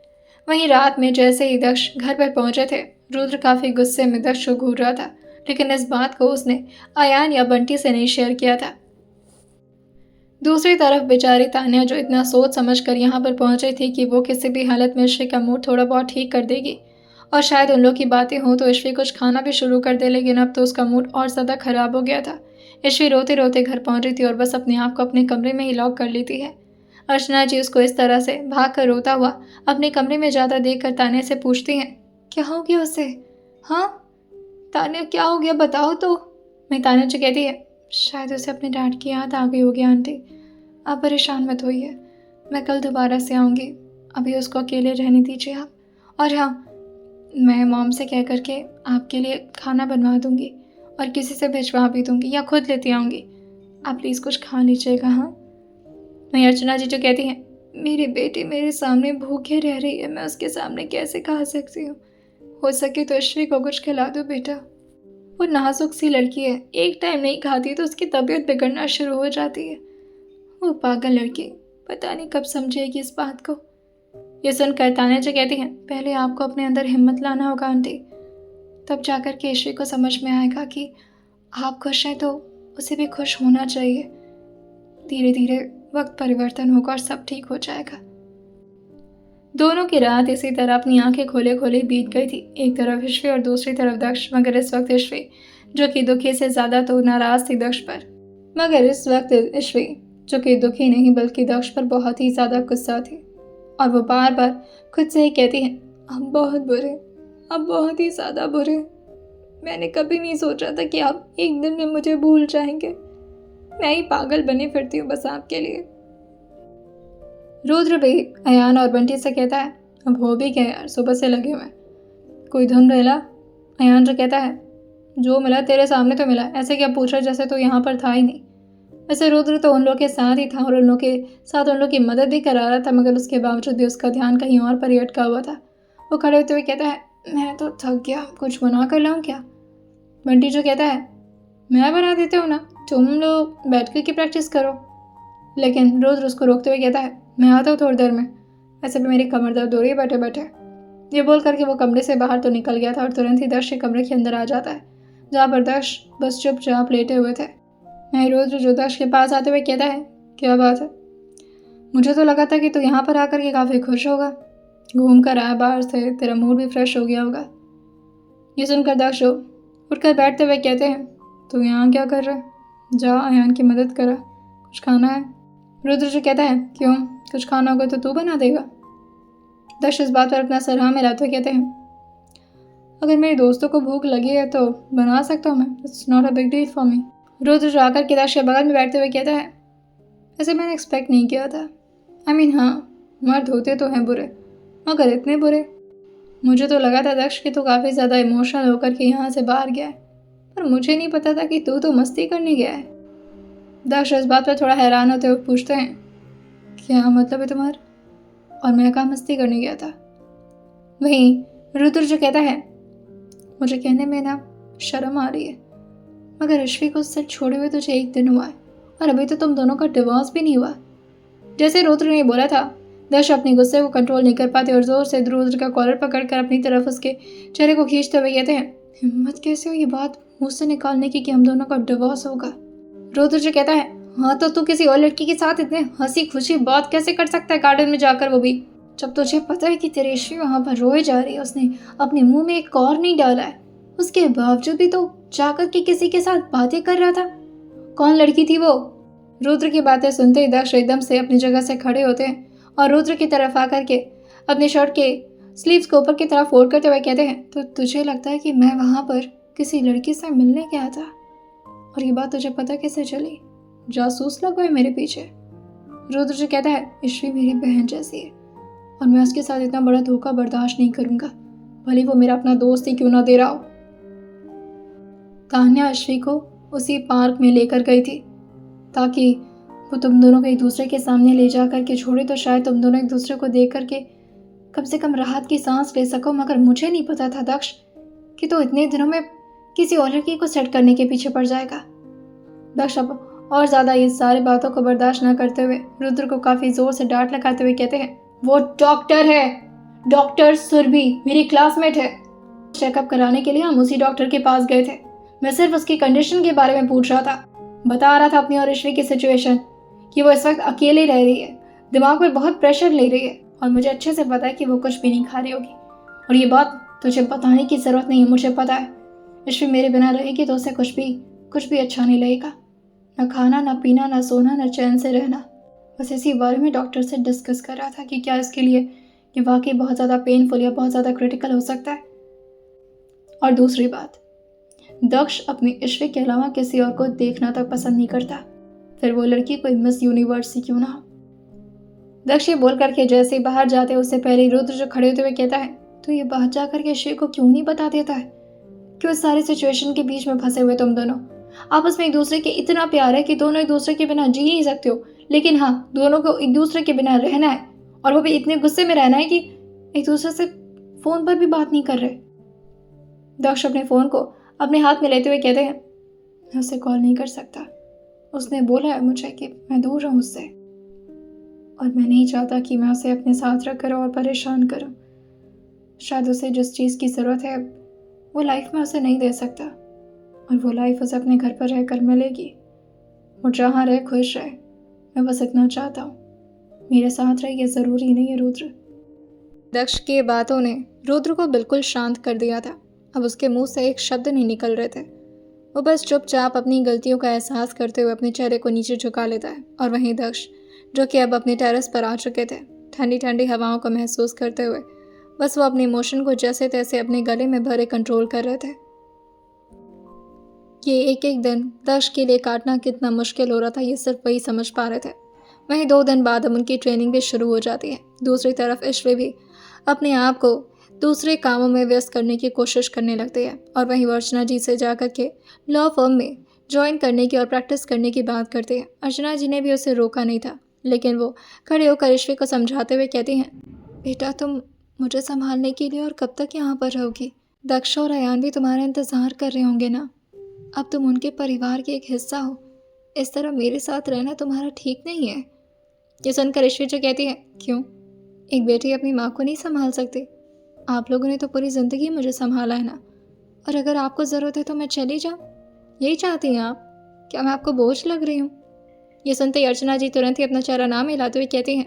वहीं रात में जैसे ही दक्ष घर पर पहुंचे थे, रुद्र काफी गुस्से में दक्ष को घूर रहा था, लेकिन इस बात को उसने अयान या बंटी से नहीं शेयर किया था। दूसरी तरफ बेचारी तान्या, जो इतना सोच समझ कर यहाँ पर पहुंची थी कि वो किसी भी हालत में ईश्वी का मूड थोड़ा बहुत ठीक कर देगी और शायद उन लोग की बातें हों तो ईश्वी कुछ खाना भी शुरू कर दे, लेकिन अब तो उसका मूड और ज़्यादा खराब हो गया था। ईश्वी रोते रोते घर पहुंची थी और बस अपने आप को अपने कमरे में ही लॉक कर लेती है। अर्चना जी उसको इस तरह से भाग कर रोता हुआ अपने कमरे में जाता देख कर तान्या से पूछती हैं, क्या हो गया उसे? हाँ तान्या, क्या हो गया बताओ तो। मैं तान्या जी कहती है, शायद उसे अपने डैड की याद आ गई होगी आंटी, आप परेशान मत होइए, मैं कल दोबारा से आऊँगी, अभी उसको अकेले रहने दीजिए आप। और हाँ, मैं मॉम से कह करके आपके लिए खाना बनवा दूँगी और किसी से भिजवा भी दूँगी या खुद लेती आऊँगी, आप प्लीज़ कुछ खा लीजिएगा। हाँ। वहीं अर्चना जी जो कहती हैं, मेरी बेटी मेरे सामने भूखे रह रही है, मैं उसके सामने कैसे खा सकती हूँ, हो सके तो ईश्वी को कुछ खिला दो बेटा, वो नाजुक सी लड़की है, एक टाइम नहीं खाती तो उसकी तबीयत बिगड़ना शुरू हो जाती है, वो पागल लड़की पता नहीं कब समझेगी इस बात को। ये सुनकर तान्या जी कहती हैं, पहले आपको अपने अंदर हिम्मत लाना होगा आंटी, तब जाकर के ईश्वी को समझ में आएगा कि आप खुश हैं तो उसे भी खुश होना चाहिए। धीरे धीरे वक्त परिवर्तन होगा और सब ठीक हो जाएगा। दोनों की रात इसी तरह अपनी आंखें खोले खोले बीत गई थी, एक तरफ ईश्वी और दूसरी तरफ दक्ष। मगर इस वक्त ईश्वी, जो कि दुखी से ज्यादा तो नाराज थी दक्ष पर, मगर इस वक्त ईश्वी जो कि दुखी नहीं बल्कि दक्ष पर बहुत ही ज़्यादा गुस्सा थी और वो बार बार खुद से ही कहती है, आप बहुत बुरे, आप बहुत ही ज़्यादा बुरे, मैंने कभी नहीं सोचा था कि आप एक दिन में मुझे भूल जाएंगे, मैं ही पागल बनी फिरती हूँ बस आपके लिए। रुद्र भी अयान और बंटी से कहता है, अब हो भी गया यार, सुबह से लगे हुए, कोई धुन रहेला। अयान जो कहता है, जो मिला तेरे सामने तो मिला, ऐसे क्या पूछ रहा जैसे तो यहाँ पर था ही नहीं। वैसे रुद्र तो उन लोग के साथ ही था और उन लोग के साथ उन लोग की मदद भी करा रहा था, मगर उसके बावजूद भी उसका ध्यान कहीं और पर ही अटका हुआ था। वो खड़े होते हुए कहता है, मैं तो थक गया, कुछ बना कर लाऊं क्या? बंटी जो कहता है, मैं बना देती हूँ ना, तुम लोग बैठ कर की प्रैक्टिस करो। लेकिन रुद्र उसको रोकते हुए कहता है, मैं आता हूँ थोड़ी देर में, ऐसे भी मेरी कमर दर्द हो रही है बैठे बैठे। ये बोल करके वो कमरे से बाहर तो निकल गया था और तुरंत ही दर्श के कमरे के अंदर आ जाता है, जहाँ पर दर्श बस चुपचाप लेटे हुए थे। मैं रुद्र जो दक्ष के पास आते हुए कहता है, क्या बात है? मुझे तो लगा था कि तू यहाँ पर आकर के काफ़ी खुश होगा, घूम कर आया बाहर से, तेरा मूड भी फ्रेश हो गया होगा। ये सुनकर दक्ष उठकर बैठते हुए कहते हैं, तू यहाँ क्या कर रहा है? जा अयान की मदद करा, कुछ खाना है। रुद्र जो कहता है, क्यों, कुछ खाना होगा तो तू बना देगा। दक्ष इस बात पर अपना सर हाँ मिलाते हुए कहते हैं, अगर मेरे दोस्तों को भूख लगी है तो बना सकता हूँ मैं, it's not a big deal for me. Rudra जो आकर के दक्ष के बगल में बैठते हुए कहता है, ऐसे मैंने एक्सपेक्ट नहीं किया था। हाँ, मर्द होते तो हैं बुरे, मगर इतने बुरे? मुझे तो लगा था दक्ष कि तू काफ़ी ज़्यादा इमोशनल होकर के यहाँ से बाहर गया है, पर मुझे नहीं पता था कि तू तो मस्ती करने गया है। दक्ष इस बात पर थोड़ा हैरान होते हुए पूछते हैं, क्या मतलब है तुम्हारा? और मैं कहाँ मस्ती करने गया था? वहीं रुद्र जो कहता है, मुझे कहने में ना शर्म आ रही है, मगर ईश्वी को उससे छोड़े हुए तुझे एक दिन हुआ है और अभी तो तुम दोनों का डिवोर्स भी नहीं हुआ। जैसे रुद्र ने बोला था, दक्ष अपने गुस्से को कंट्रोल नहीं कर पाते और जोर से रुद्र का कॉलर पकड़कर अपनी तरफ उसके चेहरे को खींचते हुए कहते हैं, हिम्मत कैसे हो ये बात मुंह से निकालने की कि हम दोनों का डिवोर्स होगा? रुद्र जो कहता है, हाँ तो तू किसी और लड़की के साथ इतने हंसी खुशी बात कैसे कर सकता है गार्डन में जाकर, वो भी जब तुझे पता है कि तेरी ईश्वी वहाँ पर रोए जा रही है, उसने अपने मुंह में एक और नहीं डाला है, उसके बावजूद भी तो जाकर के किसी के साथ बातें कर रहा था। कौन लड़की थी वो? रुद्र की बातें सुनते ही दक्ष एकदम से अपनी जगह से खड़े होते हैं और रुद्र की तरफ आकर के अपने शर्ट के स्लीव्स को ऊपर की तरफ फोल्ड करते हुए कहते हैं, तो तुझे लगता है कि मैं वहाँ पर किसी लड़की से मिलने गया था और ये बात तुझे पता कैसे चली? जासूस लगा है मेरे पीछे। रुद्र जो कहता है, ईश्वी मेरी बहन जैसी है और मैं उसके साथ इतना बड़ा धोखा बर्दाश्त नहीं करूंगा, भले वो मेरा अपना दोस्त ही क्यों ना दे रहा हो। तान्या ईश्वी को उसी पार्क में लेकर गई थी ताकि वो तुम दोनों को एक दूसरे के सामने ले जा करके छोड़े तो शायद तुम दोनों एक दूसरे को देख करके कम से कम राहत की सांस ले सको, मगर मुझे नहीं पता था दक्ष कि तो इतने दिनों में किसी और लड़की को सेट करने के पीछे पड़ जाएगा। दक्ष अब और ज़्यादा ये सारी बातों को बर्दाश्त न करते हुए रुद्र को काफ़ी ज़ोर से डांट लगाते हुए कहते हैं, वो डॉक्टर है, डॉक्टर सुरभि मेरी क्लासमेट है। चेकअप कराने के लिए हम उसी डॉक्टर के पास गए थे। मैं सिर्फ उसकी कंडीशन के बारे में पूछ रहा था, बता रहा था अपनी और ईश्वी की सिचुएशन कि वो इस वक्त अकेले रह रही है, दिमाग पे बहुत प्रेशर ले रही है और मुझे अच्छे से पता है कि वो कुछ भी नहीं खा रही होगी। और ये बात तुझे बताने की ज़रूरत नहीं है, मुझे पता है। ईश्वी मेरे बिना रहेगी तो उसे कुछ भी अच्छा नहीं लगेगा, ना खाना, ना पीना, ना सोना, ना चैन से रहना। बस इसी बारे में डॉक्टर से डिस्कस कर रहा था कि क्या इसके लिए ये वाकई बहुत ज़्यादा पेनफुल या बहुत ज़्यादा क्रिटिकल हो सकता है। और दूसरी बात, दक्ष अपनी ईश्वी के अलावा किसी और को देखना तक पसंद नहीं करता, फिर वो लड़की कोई मिस यूनिवर्स ही क्यों ना हो। दक्ष ये बोल करके जैसे ही बाहर जाते उससे पहले रुद्र जो खड़े होते हुए कहता है, तो ये बाहर जा करके ईश्वी को क्यों नहीं बता देता है? क्यों इस सारी सिचुएशन के बीच में फंसे हुए तुम दोनों? आपस में एक दूसरे के इतना प्यार है कि दोनों एक दूसरे के बिना जी नहीं सकते हो, लेकिन हाँ, दोनों को एक दूसरे के बिना रहना है, और वो भी इतने गुस्से में रहना है कि एक दूसरे से फोन पर भी बात नहीं कर रहे। दक्ष अपने फोन को अपने हाथ में लेते हुए कहते हैं, मैं उसे कॉल नहीं कर सकता। उसने बोला है मुझे कि मैं दूर रहूं उससे, और मैं नहीं चाहता कि मैं उसे अपने साथ रख कर और परेशान करूं। शायद उसे जिस चीज़ की ज़रूरत है वो लाइफ में उसे नहीं दे सकता, और वो लाइफ उसे अपने घर पर रहकर मिलेगी। वो जहाँ रहे खुश रहे, मैं बस इतना चाहता हूँ। मेरे साथ रहे ये ज़रूरी नहीं है रुद्र। दक्ष की बातों ने रुद्र को बिल्कुल शांत कर दिया था। अब उसके मुंह से एक शब्द नहीं निकल रहे थे। वो बस चुपचाप अपनी गलतियों का एहसास करते हुए अपने चेहरे को नीचे झुका लेता है। और वहीं दक्ष, जो कि अब अपने टेरेस पर आ चुके थे, ठंडी ठंडी हवाओं को महसूस करते हुए बस वो अपने इमोशन को जैसे तैसे अपने गले में भरे कंट्रोल कर रहे थे। ये एक एक दिन दक्ष के लिए काटना कितना मुश्किल हो रहा था ये सिर्फ वही समझ पा रहे थे। वहीं 2 दिन बाद अब उनकी ट्रेनिंग भी शुरू हो जाती है। दूसरी तरफ ईश्वी भी अपने आप को दूसरे कामों में व्यस्त करने की कोशिश करने लगती है, और वहीं वो अर्चना जी से जाकर के लॉ फर्म में ज्वाइन करने की और प्रैक्टिस करने की बात करती है। अर्चना जी ने भी उसे रोका नहीं था, लेकिन वो खड़े होकर ईश्वी को समझाते हुए कहती हैं, बेटा तुम मुझे संभालने के लिए और कब तक यहाँ पर रहोगी? दक्ष और अयान भी तुम्हारा इंतज़ार कर रहे होंगे ना। अब तुम उनके परिवार के एक हिस्सा हो, इस तरह मेरे साथ रहना तुम्हारा ठीक नहीं है। ये सुनकर ईश्वी जो कहती है, क्यों? एक बेटी अपनी माँ को नहीं संभाल सकती? आप लोगों ने तो पूरी ज़िंदगी मुझे संभाला है ना, और अगर आपको ज़रूरत है तो मैं चली जाऊँ? यही चाहती हैं आप? क्या मैं आपको बोझ लग रही हूँ? ये सुनते ही अर्चना जी तुरंत ही अपना चेहरा ना मिलाते हुए कहती हैं,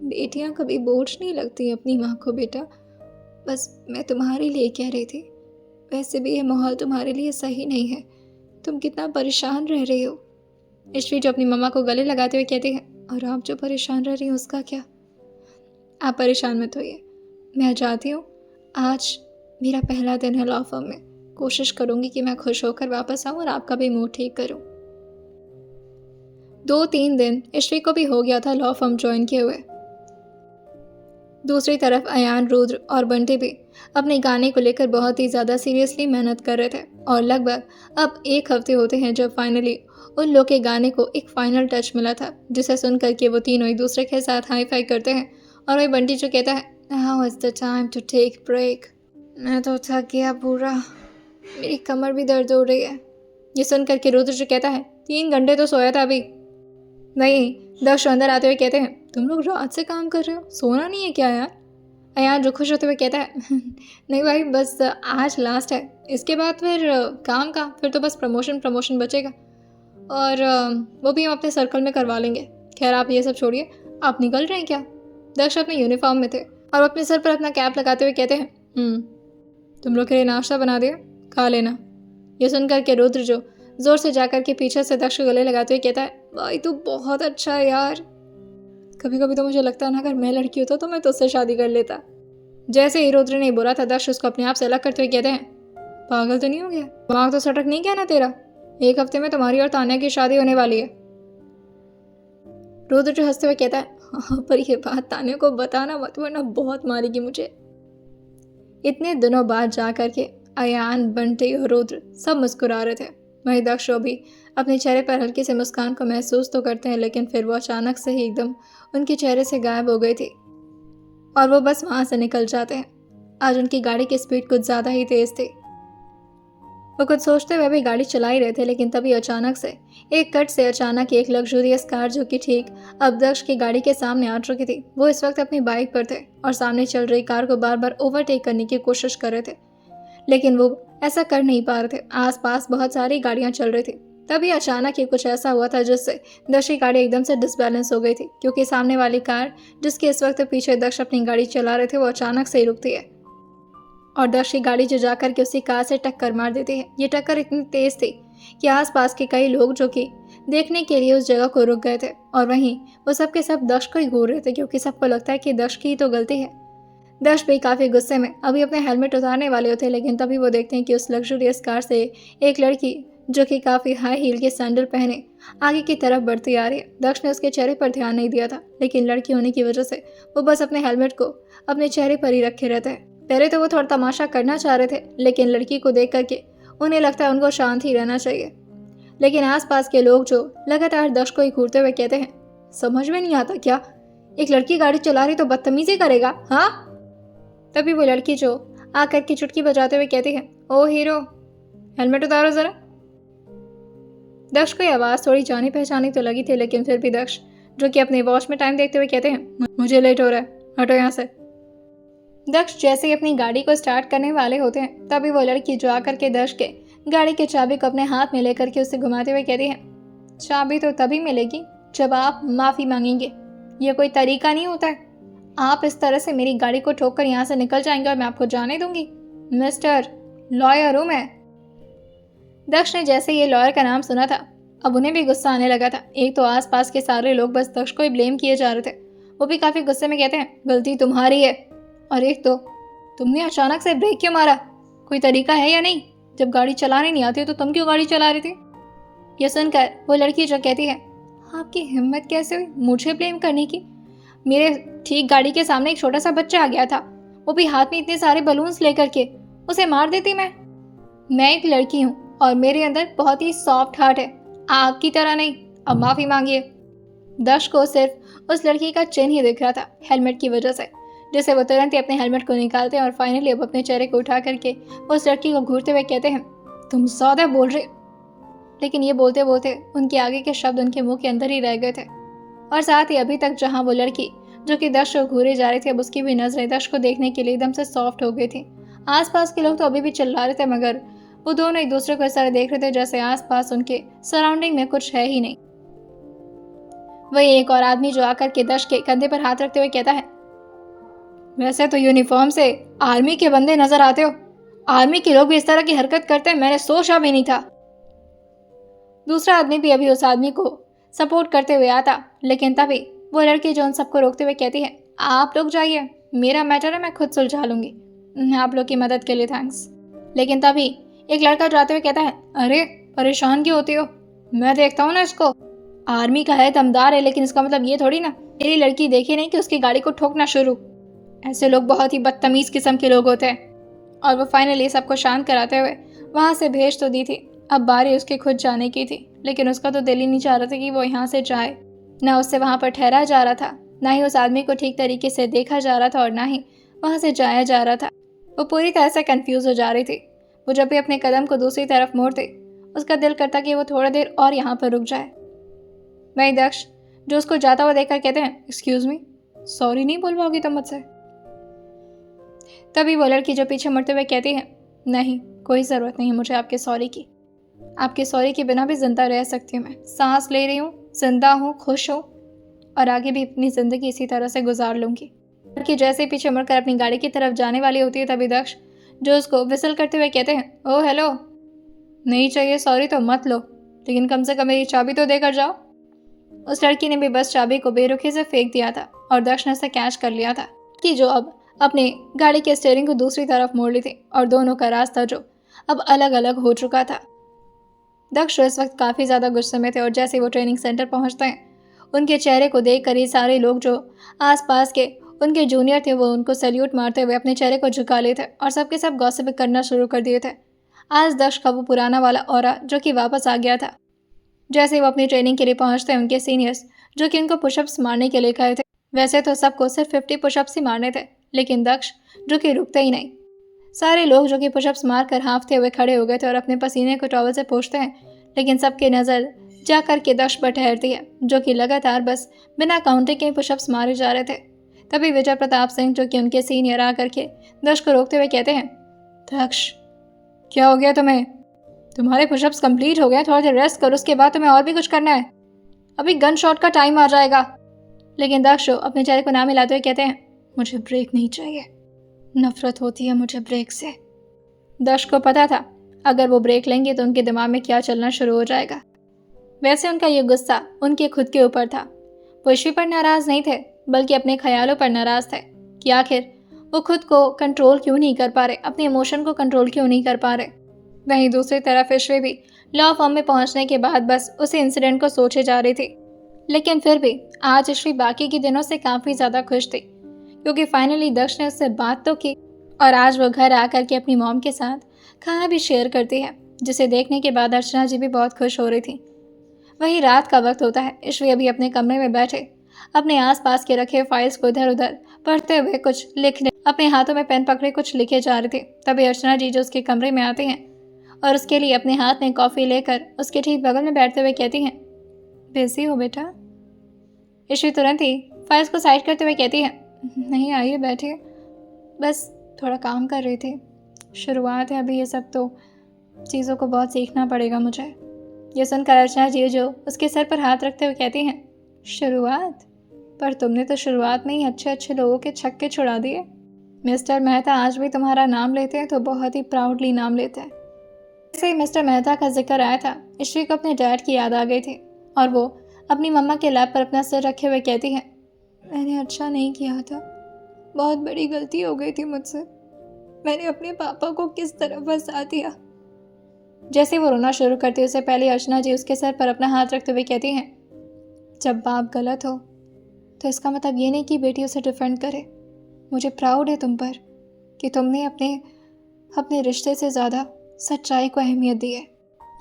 बेटियाँ कभी बोझ नहीं लगती अपनी माँ को बेटा, बस मैं तुम्हारे लिए कह रही थी। वैसे भी ये माहौल तुम्हारे लिए सही नहीं है, तुम कितना परेशान रह रही हो। ईश्वी जो अपनी मम्मा को गले लगाते हुए कहती है, और आप जो परेशान रह रही हो उसका क्या? आप परेशान मत होइए, मैं जाती हूँ। आज मेरा पहला दिन है लॉ फर्म में, कोशिश करूँगी कि मैं खुश होकर वापस आऊँ और आपका भी मूड ठीक करूँ। 2-3 दिन ईश्वी को भी हो गया था लॉ फर्म ज्वाइन किए हुए। दूसरी तरफ अयान, रुद्र और बंटी भी अपने गाने को लेकर बहुत ही ज़्यादा सीरियसली मेहनत कर रहे थे, और लगभग अब 1 हफ्ते होते हैं जब फाइनली उन लोग के गाने को एक फाइनल टच मिला था, जिसे सुन करके वो तीनों एक दूसरे के साथ हाई फाई करते हैं। और वही बंटी जो कहता है, now is the time to take break. मैं तो थक गया पूरा, मेरी कमर भी दर्द हो रही है। ये सुन करके रुद्र जो कहता है, 3 घंटे तो सोया था अभी। नहीं, दक्ष अंदर आते हुए कहते हैं, तुम लोग रात से काम कर रहे हो, सोना नहीं है क्या यार? अयान जो खुश होते हुए कहता है, नहीं भाई, बस आज लास्ट है, इसके बाद फिर काम का, फिर तो बस प्रमोशन बचेगा, और वो भी हम अपने सर्कल में करवा लेंगे। खैर आप ये सब छोड़िए, आप निकल रहे हैं क्या? दक्ष अपने यूनिफॉर्म में थे और अपने सर पर अपना कैप लगाते हुए कहते हैं, तुम लोग के लिए नाश्ता बना दिया, खा लेना। ये सुनकर के रुद्र जो जोर से जाकर के पीछे से दक्ष को गले लगाते हुए कहता है, भाई तू बहुत अच्छा है यार, कभी कभी तो मुझे लगता है ना, अगर मैं लड़की होता तो मैं तुझसे शादी कर लेता। जैसे ही रुद्र ने बोला था, दक्ष उसको अपने आप से अलग करते हुए कहते हैं, पागल तो नहीं हो गया? दिमाग तो सटक नहीं गया ना तेरा? 1 हफ्ते में तुम्हारी और तान्या की शादी होने वाली है। रुद्र जो हंसते हुए कहता है, हाँ पर यह बात तान्या को बताना मत, वरना बहुत मारेगी मुझे। इतने दिनों बाद जा करके अयान, बंटी और रुद्र सब मुस्कुरा रहे थे। वहीं दक्ष भी अपने चेहरे पर हल्की से मुस्कान को महसूस तो करते हैं, लेकिन फिर वो अचानक से ही एकदम उनके चेहरे से गायब हो गई थी और वो बस वहाँ से निकल जाते हैं। आज उनकी गाड़ी की स्पीड कुछ ज़्यादा ही तेज़ थी। वो कुछ सोचते हुए भी गाड़ी चला ही रहे थे, लेकिन तभी अचानक से एक कट से अचानक एक लग्जूरियस कार जो कि ठीक अब दक्ष की गाड़ी के सामने आ चुकी थी, वो इस वक्त अपनी बाइक पर थे और सामने चल रही कार को बार बार ओवरटेक करने की कोशिश कर रहे थे, लेकिन वो ऐसा कर नहीं पा रहे थे। आसपास बहुत सारी गाड़ियां चल रही थी। तभी अचानक ही कुछ ऐसा हुआ था जिससे दक्ष की गाड़ी एकदम से डिसबैलेंस हो गई थी, क्योंकि सामने वाली कार जिसके इस वक्त पीछे दक्ष अपनी गाड़ी चला रहे थे वो अचानक से ही रुकती है और दक्ष की गाड़ी जो जाकर के उसी कार से टक्कर मार देती है। ये टक्कर इतनी तेज थी कि आसपास के कई लोग जो कि देखने के लिए उस जगह को रुक गए थे और वहीं वो सब के सब दक्ष को ही घूर रहे थे, क्योंकि सबको लगता है कि दक्ष की ही तो गलती है। दक्ष भी काफ़ी गुस्से में अभी अपने हेलमेट उतारने वाले होते, लेकिन तभी वो देखते हैं कि उस लग्जरियस कार से एक लड़की जो कि काफ़ी हाई हील के सैंडल पहने आगे की तरफ बढ़ती आ रही है। दक्ष ने उसके चेहरे पर ध्यान नहीं दिया था, लेकिन लड़की होने की वजह से वो बस अपने हेलमेट को अपने चेहरे पर ही रखे रहते हैं। पहले तो वो थोड़ा तमाशा करना चाह रहे थे, लेकिन लड़की को देख करके उन्हें लगता है उनको शांत ही रहना चाहिए। लेकिन आसपास के लोग जो लगातार दक्ष को ही घूरते हुए कहते हैं, समझ में नहीं आता क्या, एक लड़की गाड़ी चला रही तो बदतमीजी करेगा, हाँ? तभी वो लड़की जो आकर के चुटकी बजाते हुए कहती है, ओ हीरो, हेलमेट उतारो जरा। दक्ष को आवाज़ थोड़ी जानी पहचानी तो लगी थी, लेकिन फिर भी दक्ष जो कि अपने वॉच में टाइम देखते हुए कहते हैं, मुझे लेट हो रहा है, हटो यहाँ से। दक्ष जैसे ही अपनी गाड़ी को स्टार्ट करने वाले होते हैं, तभी वो लड़की जो आकर के दक्ष के गाड़ी की चाबी को अपने हाथ में लेकर के उसे घुमाते हुए कहती है, चाबी तो तभी मिलेगी जब आप माफ़ी मांगेंगे। ये कोई तरीका नहीं होता है, आप इस तरह से मेरी गाड़ी को ठोक कर यहाँ से निकल जाएंगे और मैं आपको जाने दूंगी। मिस्टर लॉयर हूँ मैं। दक्ष ने जैसे ये लॉयर का नाम सुना था, अब उन्हें भी गुस्सा आने लगा था। एक तो आसपास के सारे लोग बस दक्ष को ही ब्लेम किए जा रहे थे, वो भी काफ़ी गुस्से में कहते हैं, गलती तुम्हारी है, और एक तो तुमने अचानक से ब्रेक क्यों मारा, कोई तरीका है या नहीं? जब गाड़ी चलाने नहीं आती तो तुम क्यों गाड़ी चला रही थी? यह सुनकर वो लड़की जो कहती है, आपकी हिम्मत कैसे हुई मुझे ब्लेम करने की? मेरे ठीक गाड़ी के सामने एक छोटा सा बच्चा आ गया था, वो भी हाथ में इतने सारे बलून्स लेकर के, उसे मार देती मैं एक लड़की हूँ और मेरे अंदर बहुत ही सॉफ्ट हार्ट है, आग की तरह नहीं। अब माफ़ी मांगिए। दक्ष को सिर्फ उस लड़की का चिन्ह ही दिख रहा था हेलमेट की वजह से, जिसे वो तुरंत ही अपने हेलमेट को निकालते हैं और फाइनली अब अपने चेहरे को उठा करके उस लड़की को घूरते हुए कहते हैं, तुम ज़्यादा बोल रहे। लेकिन ये बोलते बोलते उनके आगे के शब्द उनके मुंह के अंदर ही रह गए थे, और साथ ही अभी तक जहाँ वो लड़की जो कि दक्ष को घूरे जा रही थी, अब उसकी भी नजरें दक्ष को देखने के लिए एकदम से सॉफ्ट हो गई थी। आसपास के लोग तो अभी भी चिल्ला रहे थे, मगर वो दोनों एक दूसरे को इस तरह देख रहे थे जैसे आसपास उनके सराउंडिंग में कुछ है ही नहीं। वही एक और आदमी जो आकर के दक्ष के कंधे पर हाथ रखते हुए कहता है, वैसे तो यूनिफॉर्म से आर्मी के बंदे नजर आते हो, आर्मी के लोग भी इस तरह की हरकत करते हैं, मैंने सोचा भी नहीं था। दूसरा आदमी भी अभी उस आदमी को सपोर्ट करते हुए आता, लेकिन तभी वो लड़की जो उन सबको रोकते हुए कहती है, आप लोग जाइए, मेरा मैटर है, मैं खुद सुलझा लूंगी, आप लोग की मदद के लिए थैंक्स। लेकिन तभी एक लड़का जाते हुए कहता है, अरे परेशान क्यों होती हो, मैं देखता हूँ ना इसको, आर्मी का है, दमदार है, लेकिन इसका मतलब ये थोड़ी ना मेरी लड़की देखे नहीं कि उसकी गाड़ी को ठोकना शुरू। ऐसे लोग बहुत ही बदतमीज किस्म के लोग होते हैं। और वो फाइनली सबको शांत कराते हुए वहाँ से भेज तो दी थी, अब बारी उसके खुद जाने की थी, लेकिन उसका तो दिल ही नहीं चाह रहा था कि वो यहाँ से जाए। ना उससे वहाँ पर ठहरा जा रहा था, ना ही उस आदमी को ठीक तरीके से देखा जा रहा था, और ना ही वहाँ से जाया जा रहा था। वो पूरी तरह से कन्फ्यूज हो जा रही थी। वो जब भी अपने कदम को दूसरी तरफ मोड़ते, उसका दिल करता कि वो थोड़ा देर और यहाँ पर रुक जाए। वही दक्ष जो उसको जाता हुआ देखकर कहते हैं, एक्सक्यूज मी, सॉरी नहीं बोल पाओगी तुम मुझसे? तभी वो लड़की जो पीछे मुड़ते हुए कहती है, नहीं, कोई ज़रूरत नहीं मुझे आपके सॉरी की, आपके सॉरी के बिना भी जिंदा रह सकती हूँ, मैं सांस ले रही हूँ, जिंदा हूँ, खुश हूँ, और आगे भी अपनी ज़िंदगी इसी तरह से गुजार लूँगी। लड़की जैसे ही पीछे मुड़कर अपनी गाड़ी की तरफ जाने वाली होती है, तभी दक्ष जो उसको विसल करते हुए कहते हैं, ओ हेलो, नहीं चाहिए सॉरी तो मत लो, लेकिन कम से कम मेरी चाबी तो देकर जाओ। उस लड़की ने भी बस चाबी को बेरुखी से फेंक दिया था और दक्ष ने उसे कैच कर लिया था कि जो अब अपने गाड़ी के स्टीयरिंग को दूसरी तरफ मोड़ ली थी और दोनों का रास्ता जो अब अलग अलग हो चुका था। दक्ष इस वक्त काफ़ी ज़्यादा गुस्से में थे, और जैसे वो ट्रेनिंग सेंटर पहुंचते हैं, उनके चेहरे को देख कर ही सारे लोग जो आसपास के उनके जूनियर थे वो उनको सैल्यूट मारते हुए अपने चेहरे को झुका लिए थे और सबके सब गॉसिप करना शुरू कर दिए थे। आज दक्ष का वो पुराना वाला ऑरा जो कि वापस आ गया था। जैसे ही वो अपनी ट्रेनिंग के लिए पहुंचते हैं, उनके सीनियर्स जो कि उनको पुशअप्स मारने के लिए कहे थे, वैसे तो सबको सिर्फ 50 पुशअप्स ही मारने थे, लेकिन दक्ष जो कि रुकते ही नहीं, सारे लोग जो कि पुशअप्स मारकर हाँफते हुए खड़े हो गए थे और अपने पसीने को टॉवल से पोंछते हैं, लेकिन सबकी नज़र जाकर के दक्ष पर ठहरती है, जो कि लगातार बस बिना काउंटिंग के पुशअप्स मारे जा रहे थे। तभी विजय प्रताप सिंह, जो कि उनके सीनियर, आकर के दक्ष को रोकते हुए कहते हैं, दक्ष, क्या हो गया तुम्हें? तुम्हारे पुशअप्स कंप्लीट हो गए, थोड़ा देर रेस्ट करो, उसके बाद तुम्हें और भी कुछ करना है। अभी गन शॉट का टाइम आ जाएगा। लेकिन दक्ष अपने चेहरे को ना मिलाते हुए कहते हैं, मुझे ब्रेक नहीं चाहिए, नफरत होती है मुझे ब्रेक से। दक्ष को पता था अगर वो ब्रेक लेंगे तो उनके दिमाग में क्या चलना शुरू हो जाएगा। वैसे उनका ये गुस्सा उनके खुद के ऊपर था। वो ईश्वी पर नाराज नहीं थे, बल्कि अपने ख्यालों पर नाराज थे कि आखिर वो खुद को कंट्रोल क्यों नहीं कर पा रहे, अपने इमोशन को कंट्रोल क्यों नहीं कर पा रहे। वहीं दूसरी तरफ ईश्वी भी लॉ फॉर्म में पहुंचने के बाद बस उसी इंसिडेंट को सोचे जा रही थी। लेकिन फिर भी आज ईश्वी बाकी के दिनों से काफ़ी ज़्यादा खुश थी, क्योंकि फाइनली दक्ष ने उससे बात तो की और आज वो घर आकर के अपनी मॉम के साथ खाना भी शेयर करती है, जिसे देखने के बाद अर्चना जी भी बहुत खुश हो रही थी। वही रात का वक्त होता है। ईश्वी अभी अपने कमरे में बैठे अपने आसपास के रखे फाइल्स को इधर उधर पढ़ते हुए कुछ लिखने, अपने हाथों में पेन पकड़े कुछ लिखे जा रहे थे। तभी अर्चना जी जो उसके कमरे में आते हैं और उसके लिए अपने हाथ में कॉफ़ी लेकर उसके ठीक बगल में बैठते हुए कहती हैं, बिजी हो बेटा? ईश्वी तुरंत ही फाइल्स को साइड करते हुए कहती है, नहीं आइए बैठिए, बस थोड़ा काम कर रही थी, शुरुआत है अभी, ये सब तो चीज़ों को बहुत सीखना पड़ेगा मुझे। ये सुनकर अर्चना जी जो उसके सर पर हाथ रखते हुए कहती हैं, शुरुआत? पर तुमने तो शुरुआत में ही अच्छे अच्छे लोगों के छक्के छुड़ा दिए। मिस्टर मेहता आज भी तुम्हारा नाम लेते हैं तो बहुत ही प्राउडली नाम लेते हैं। जैसे ही मिस्टर मेहता का जिक्र आया था, ईश्वी को अपने डैड की याद आ गई थी और वो अपनी मम्मा के लैप पर अपना सिर रखे हुए कहती हैं, मैंने अच्छा नहीं किया था, बहुत बड़ी गलती हो गई थी मुझसे, मैंने अपने पापा को किस तरह फंसा दिया। जैसे वो रोना शुरू करती उससे पहले अर्चना जी उसके सर पर अपना हाथ रखते हुए कहती हैं, जब बाप गलत हो तो इसका मतलब ये नहीं कि बेटी उसे डिफेंड करे। मुझे प्राउड है तुम पर कि तुमने अपने रिश्ते से ज़्यादा सच्चाई को अहमियत दी है।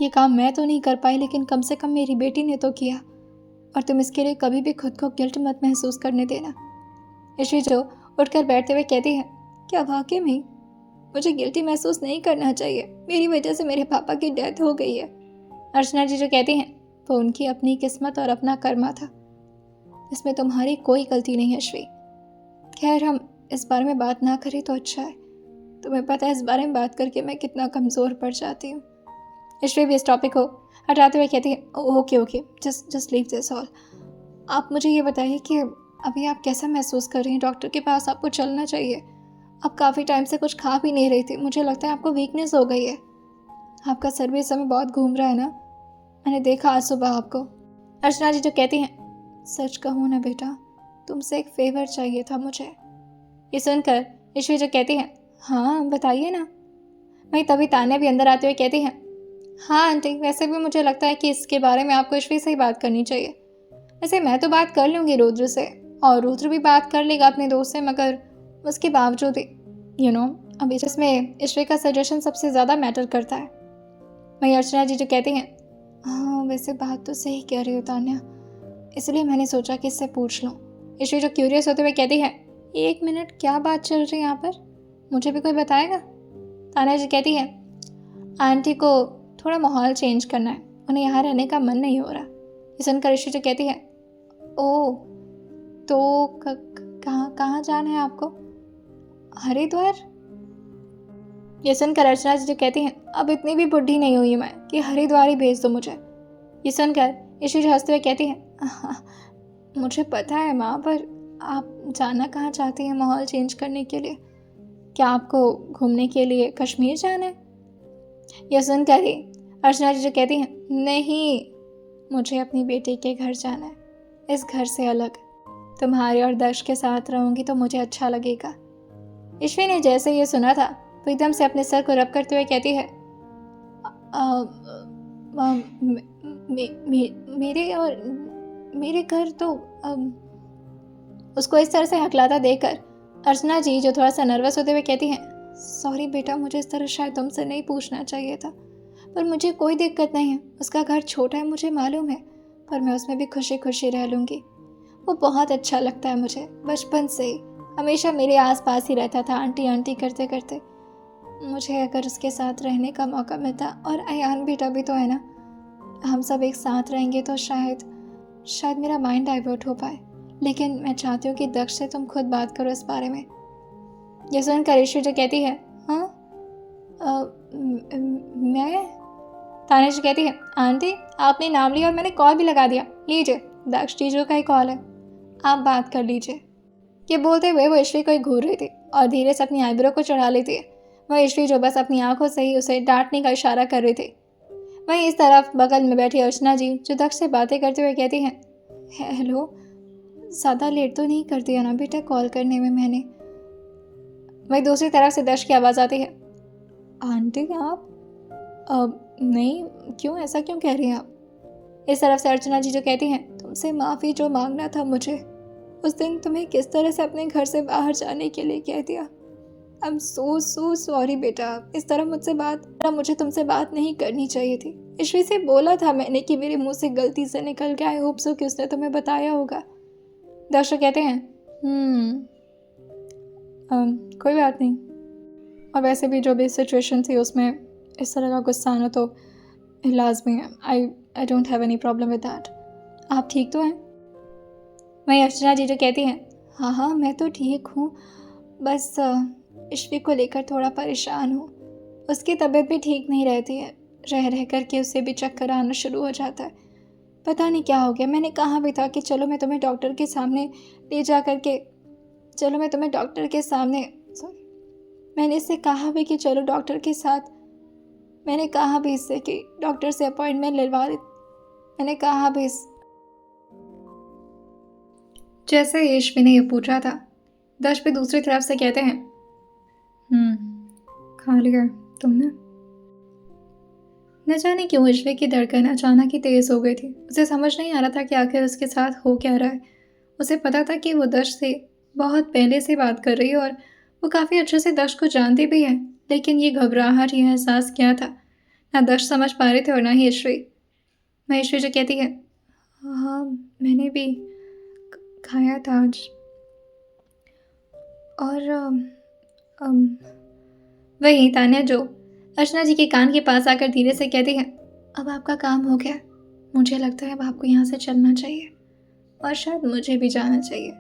ये काम मैं तो नहीं कर पाई, लेकिन कम से कम मेरी बेटी ने तो किया, और तुम इसके लिए कभी भी खुद को गिल्ट मत महसूस करने देना। ईश्वी जो उठकर बैठते हुए कहती है, क्या वाकई में मुझे गिल्टी महसूस नहीं करना चाहिए? मेरी वजह से मेरे पापा की डेथ हो गई है। अर्चना जी जो कहती हैं, वो उनकी अपनी किस्मत और अपना कर्मा था, इसमें तुम्हारी कोई गलती नहीं है ईश्वी। खैर, हम इस बारे में बात ना करें तो अच्छा है। तुम्हें पता है इस बारे में बात करके मैं कितना कमज़ोर पड़ जाती हूँ। ईश्वी भी इस टॉपिक को हटाते हुए कहती है, okay, just leave this all. आप मुझे ये बताइए कि अभी आप कैसा महसूस कर रही हैं? डॉक्टर के पास आपको चलना चाहिए। आप काफ़ी टाइम से कुछ खा भी नहीं रही थी, मुझे लगता है आपको वीकनेस हो गई है। आपका सर भी इस समय बहुत घूम रहा है ना, मैंने देखा आज सुबह आपको। अर्चना जी जो कहती हैं, सच कहूँ ना बेटा, तुमसे एक फेवर चाहिए था मुझे। ये सुनकर ईश्वी जो कहती हैं, हाँ बताइए ना। वहीं तभी तान्या भी अंदर आते हुए कहती हैं, हाँ आंटी, वैसे भी मुझे लगता है कि इसके बारे में आपको ईश्वी से ही बात करनी चाहिए। वैसे मैं तो बात कर लूँगी रुद्र से, और रुद्र भी बात कर लेगा अपने दोस्त से, मगर उसके बावजूद भी अभी इसमें ईश्वी का सजेशन सबसे ज़्यादा मैटर करता है। वहीं अर्चना जी जो कहती हैं, हाँ वैसे बात तो सही कह रही हो तान्या, इसलिए मैंने सोचा कि इससे पूछ लूँ। ईश्वी जो क्यूरियस होते हुए कहती है, 1 मिनट, क्या बात चल रही है यहाँ पर, मुझे भी कोई बताएगा? तान्या जी कहती है, आंटी को थोड़ा माहौल चेंज करना है, उन्हें यहाँ रहने का मन नहीं हो रहा। ये सुनकर ईश्वी जो कहती है, ओह तो कहाँ जाना है आपको? हरिद्वार? ये सुनकर अर्चना जी जो कहती हैं, अब इतनी भी बुढ़ी नहीं हुई मैं कि हरिद्वार ही भेज दो मुझे। ये सुनकर ईश्वी जो हंसते हुए कहती हैं, मुझे पता है माँ, पर आप जाना कहाँ चाहती हैं माहौल चेंज करने के लिए? क्या आपको घूमने के लिए कश्मीर जाना है? यह सुनकर ही अर्चना जी जो कहती हैं, नहीं, मुझे अपनी बेटी के घर जाना है, इस घर से अलग। तुम्हारे और दक्ष के साथ रहूँगी तो मुझे अच्छा लगेगा। ईश्वी ने जैसे ये सुना था वो एकदम से अपने सर को रब करते हुए कहती है, मेरे घर तो उसको इस तरह से हकलाता देखकर अर्चना जी जो थोड़ा सा नर्वस होते हुए कहती हैं, सॉरी बेटा, मुझे इस तरह शायद तुमसे नहीं पूछना चाहिए था, पर मुझे कोई दिक्कत नहीं है। उसका घर छोटा है मुझे मालूम है, पर मैं उसमें भी खुशी खुशी रह लूँगी। वो बहुत अच्छा लगता है मुझे, बचपन से ही हमेशा मेरे आसपास ही रहता था, आंटी आंटी करते करते। मुझे अगर उसके साथ रहने का मौका मिलता, और अयान बेटा भी तो है ना, हम सब एक साथ रहेंगे तो शायद मेरा माइंड डाइवर्ट हो पाए। लेकिन मैं चाहती हूँ कि दक्ष से तुम खुद बात करो इस बारे में। ये सुनकर ईश्वरी जो कहती है, हाँ मैं। तानिया जो कहती है, आंटी आपने नाम लिया और मैंने कॉल भी लगा दिया, लीजिए दक्ष जीजू का ही कॉल है, आप बात कर लीजिए। ये बोलते हुए वो ईश्वरी को घूर रही थी और धीरे से अपनी आईब्रो को चढ़ा लेती है। वह ईश्वरी जो बस अपनी आंखों से ही उसे डांटने का इशारा कर रही थी। वहीं इस तरफ बगल में बैठी अर्चना जी जो दक्ष से बातें करते हुए कहती हैं, हेलो, ज़्यादा लेट तो नहीं कर दिया ना बेटा कॉल करने में मैंने। वहीं दूसरी तरफ से दक्ष की आवाज़ आती है, आंटी आप नहीं, क्यों, ऐसा क्यों कह रही हैं आप। इस तरफ से अर्चना जी जो कहती हैं, तुमसे माफ़ी जो मांगना था मुझे, उस दिन तुम्हें किस तरह से अपने घर से बाहर जाने के लिए कह दिया। आई एम सो सॉरी बेटा, इस तरह मुझे तुमसे बात नहीं करनी चाहिए थी। ईश्वरी से बोला था मैंने कि मेरे मुंह से गलती से निकल गया, आई होप सो कि उसने तुम्हें बताया होगा। दर्शक कहते हैं, कोई बात नहीं, और वैसे भी जो भी सिचुएशन थी उसमें इस तरह का गुस्सा आना तो लाजमी है। I don't have any problem with that. आप ठीक तो हैं। वहीं अर्चना जी जो कहती हैं, हाँ मैं तो ठीक हूँ, बस ईश्वरी को लेकर थोड़ा परेशान हूँ। उसकी तबीयत भी ठीक नहीं रहती है, रह करके उसे भी चक्कर आना शुरू हो जाता है। पता नहीं क्या हो गया। मैंने कहा भी था कि चलो मैं तुम्हें डॉक्टर के सामने मैंने इससे कहा भी कि चलो डॉक्टर के साथ, मैंने कहा भी इससे कि डॉक्टर से अपॉइंटमेंट लिलवा दे, मैंने कहा भी जैसे ईश्वरी ने यह पूछा था, दर्श भी दूसरी तरफ से कहते हैं, खा लिया तुमने। न जाने क्यों ईश्वरी की धड़कन अचानक ही तेज हो गई थी। उसे समझ नहीं आ रहा था कि आखिर उसके साथ हो क्या रहा है। उसे पता था कि वो दर्श से बहुत पहले से बात कर रही है और वो काफ़ी अच्छे से दर्श को जानती भी है, लेकिन ये घबराहट, यह एहसास क्या था, ना दर्श समझ पा रहे थे और ना ही ईश्वरी। ईश्वरी जो कहती है, हाँ मैंने भी खाया था आज, और वही तान्या जो अर्चना जी के कान के पास आकर धीरे से कहती है, अब आपका काम हो गया, मुझे लगता है अब आपको यहाँ से चलना चाहिए और शायद मुझे भी जाना चाहिए।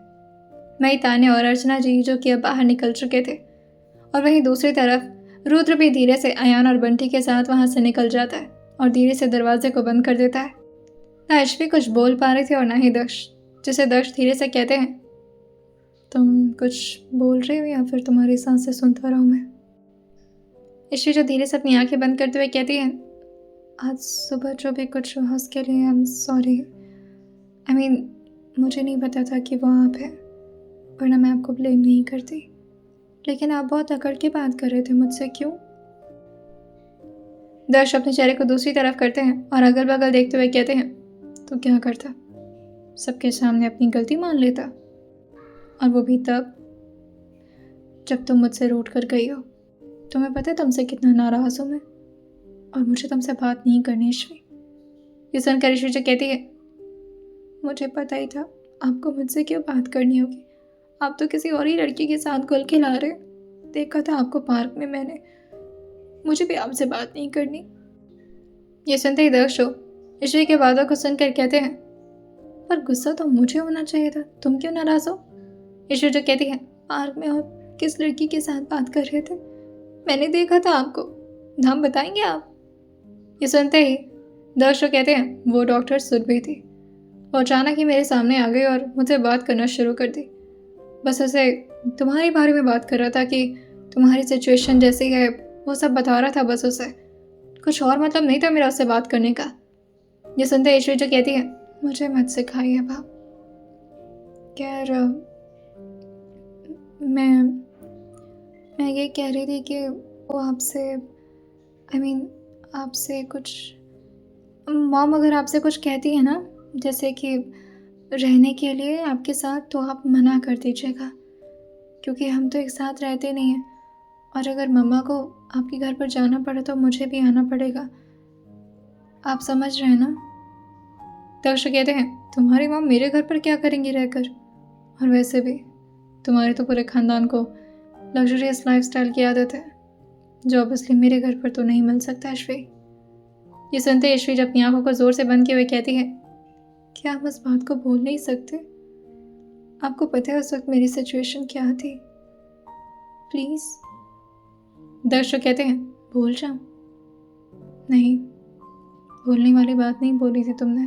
वही तान्या और अर्चना जी जो कि अब बाहर निकल चुके थे, और वहीं दूसरी तरफ रुद्र भी धीरे से अयान और बंटी के साथ वहाँ से निकल जाता है और धीरे से दरवाजे को बंद कर देता है। ना ईश्वरी कुछ बोल पा रहे थे और ना ही दक्ष, जिसे दक्ष धीरे से कहते हैं, तुम कुछ बोल रहे हो या फिर तुम्हारी सांसें सुनता रहूं मैं। ईश्वरी जो धीरे से अपनी आंखें बंद करते हुए कहती है, आज सुबह जो भी कुछ हुआ उसके लिए आई एम सॉरी। मुझे नहीं पता था कि वो आप है, वरना मैं आपको ब्लेम नहीं करती, लेकिन आप बहुत अकड़ के बात कर रहे थे मुझसे, क्यों। दर्श अपने चेहरे को दूसरी तरफ करते हैं और अगल बगल देखते हुए कहते हैं, तो क्या करता, सबके सामने अपनी गलती मान लेता, और वो भी तब जब तुम मुझसे रूठ कर गई हो। तुम्हें पता है तुमसे कितना नाराज हूँ मैं, और मुझे तुमसे बात नहीं करनी ईश्वरी। ये सुनकर ईश्वरी जो कहती है, मुझे पता ही था आपको मुझसे क्यों बात करनी होगी, आप तो किसी और ही लड़की के साथ घुल के ला रहे। देखा था आपको पार्क में मैंने, मुझे भी आपसे बात नहीं करनी। ये सुनते ही दर्श ईश्वरी के बातों को सुनकर कहते हैं, पर गुस्सा तो मुझे होना चाहिए था, तुम क्यों नाराज हो। ईश्वरी जो कहती है, पार्क में और किस लड़की के साथ बात कर रहे थे, मैंने देखा था आपको, नाम बताएंगे आप। ये सुनते ही दर्शक कहते हैं, वो डॉक्टर सुरभि थी, वो अचानक ही मेरे सामने आ गई और मुझसे बात करना शुरू कर दी। बस उसे तुम्हारे बारे में बात कर रहा था कि तुम्हारी सिचुएशन जैसी है, वो सब बता रहा था बस उसे, कुछ और मतलब नहीं था मेरा उससे बात करने का। ये सुनते ही ईश्वरी जो कहती है, मुझे मत सिखाइए बाप। खैर मैं ये कह रही थी कि वो आपसे आपसे कुछ, मॉम अगर आपसे कुछ कहती है ना, जैसे कि रहने के लिए आपके साथ, तो आप मना कर दीजिएगा, क्योंकि हम तो एक साथ रहते नहीं हैं, और अगर मम्मा को आपके घर पर जाना पड़ा तो मुझे भी आना पड़ेगा, आप समझ रहे हैं ना। दर्शक कहते हैं, तुम्हारी मॉम मेरे घर पर क्या करेंगी रहकर, और वैसे भी तुम्हारे तो पूरे ख़ानदान को लग्जरियस लाइफस्टाइल की आदत है, जो ऑब्वियसली मेरे घर पर तो नहीं मिल सकता अश्वी। ये सुनते अश्वी अपनी आंखों को जोर से बंद किए हुए कहती है, क्या आप उस बात को भूल नहीं सकते? आपको पता है उस वक्त मेरी सिचुएशन क्या थी? प्लीज। दर्शक कहते हैं, भूल जाऊं? नहीं, भूलने वाली बात नहीं बोली थी तुमने,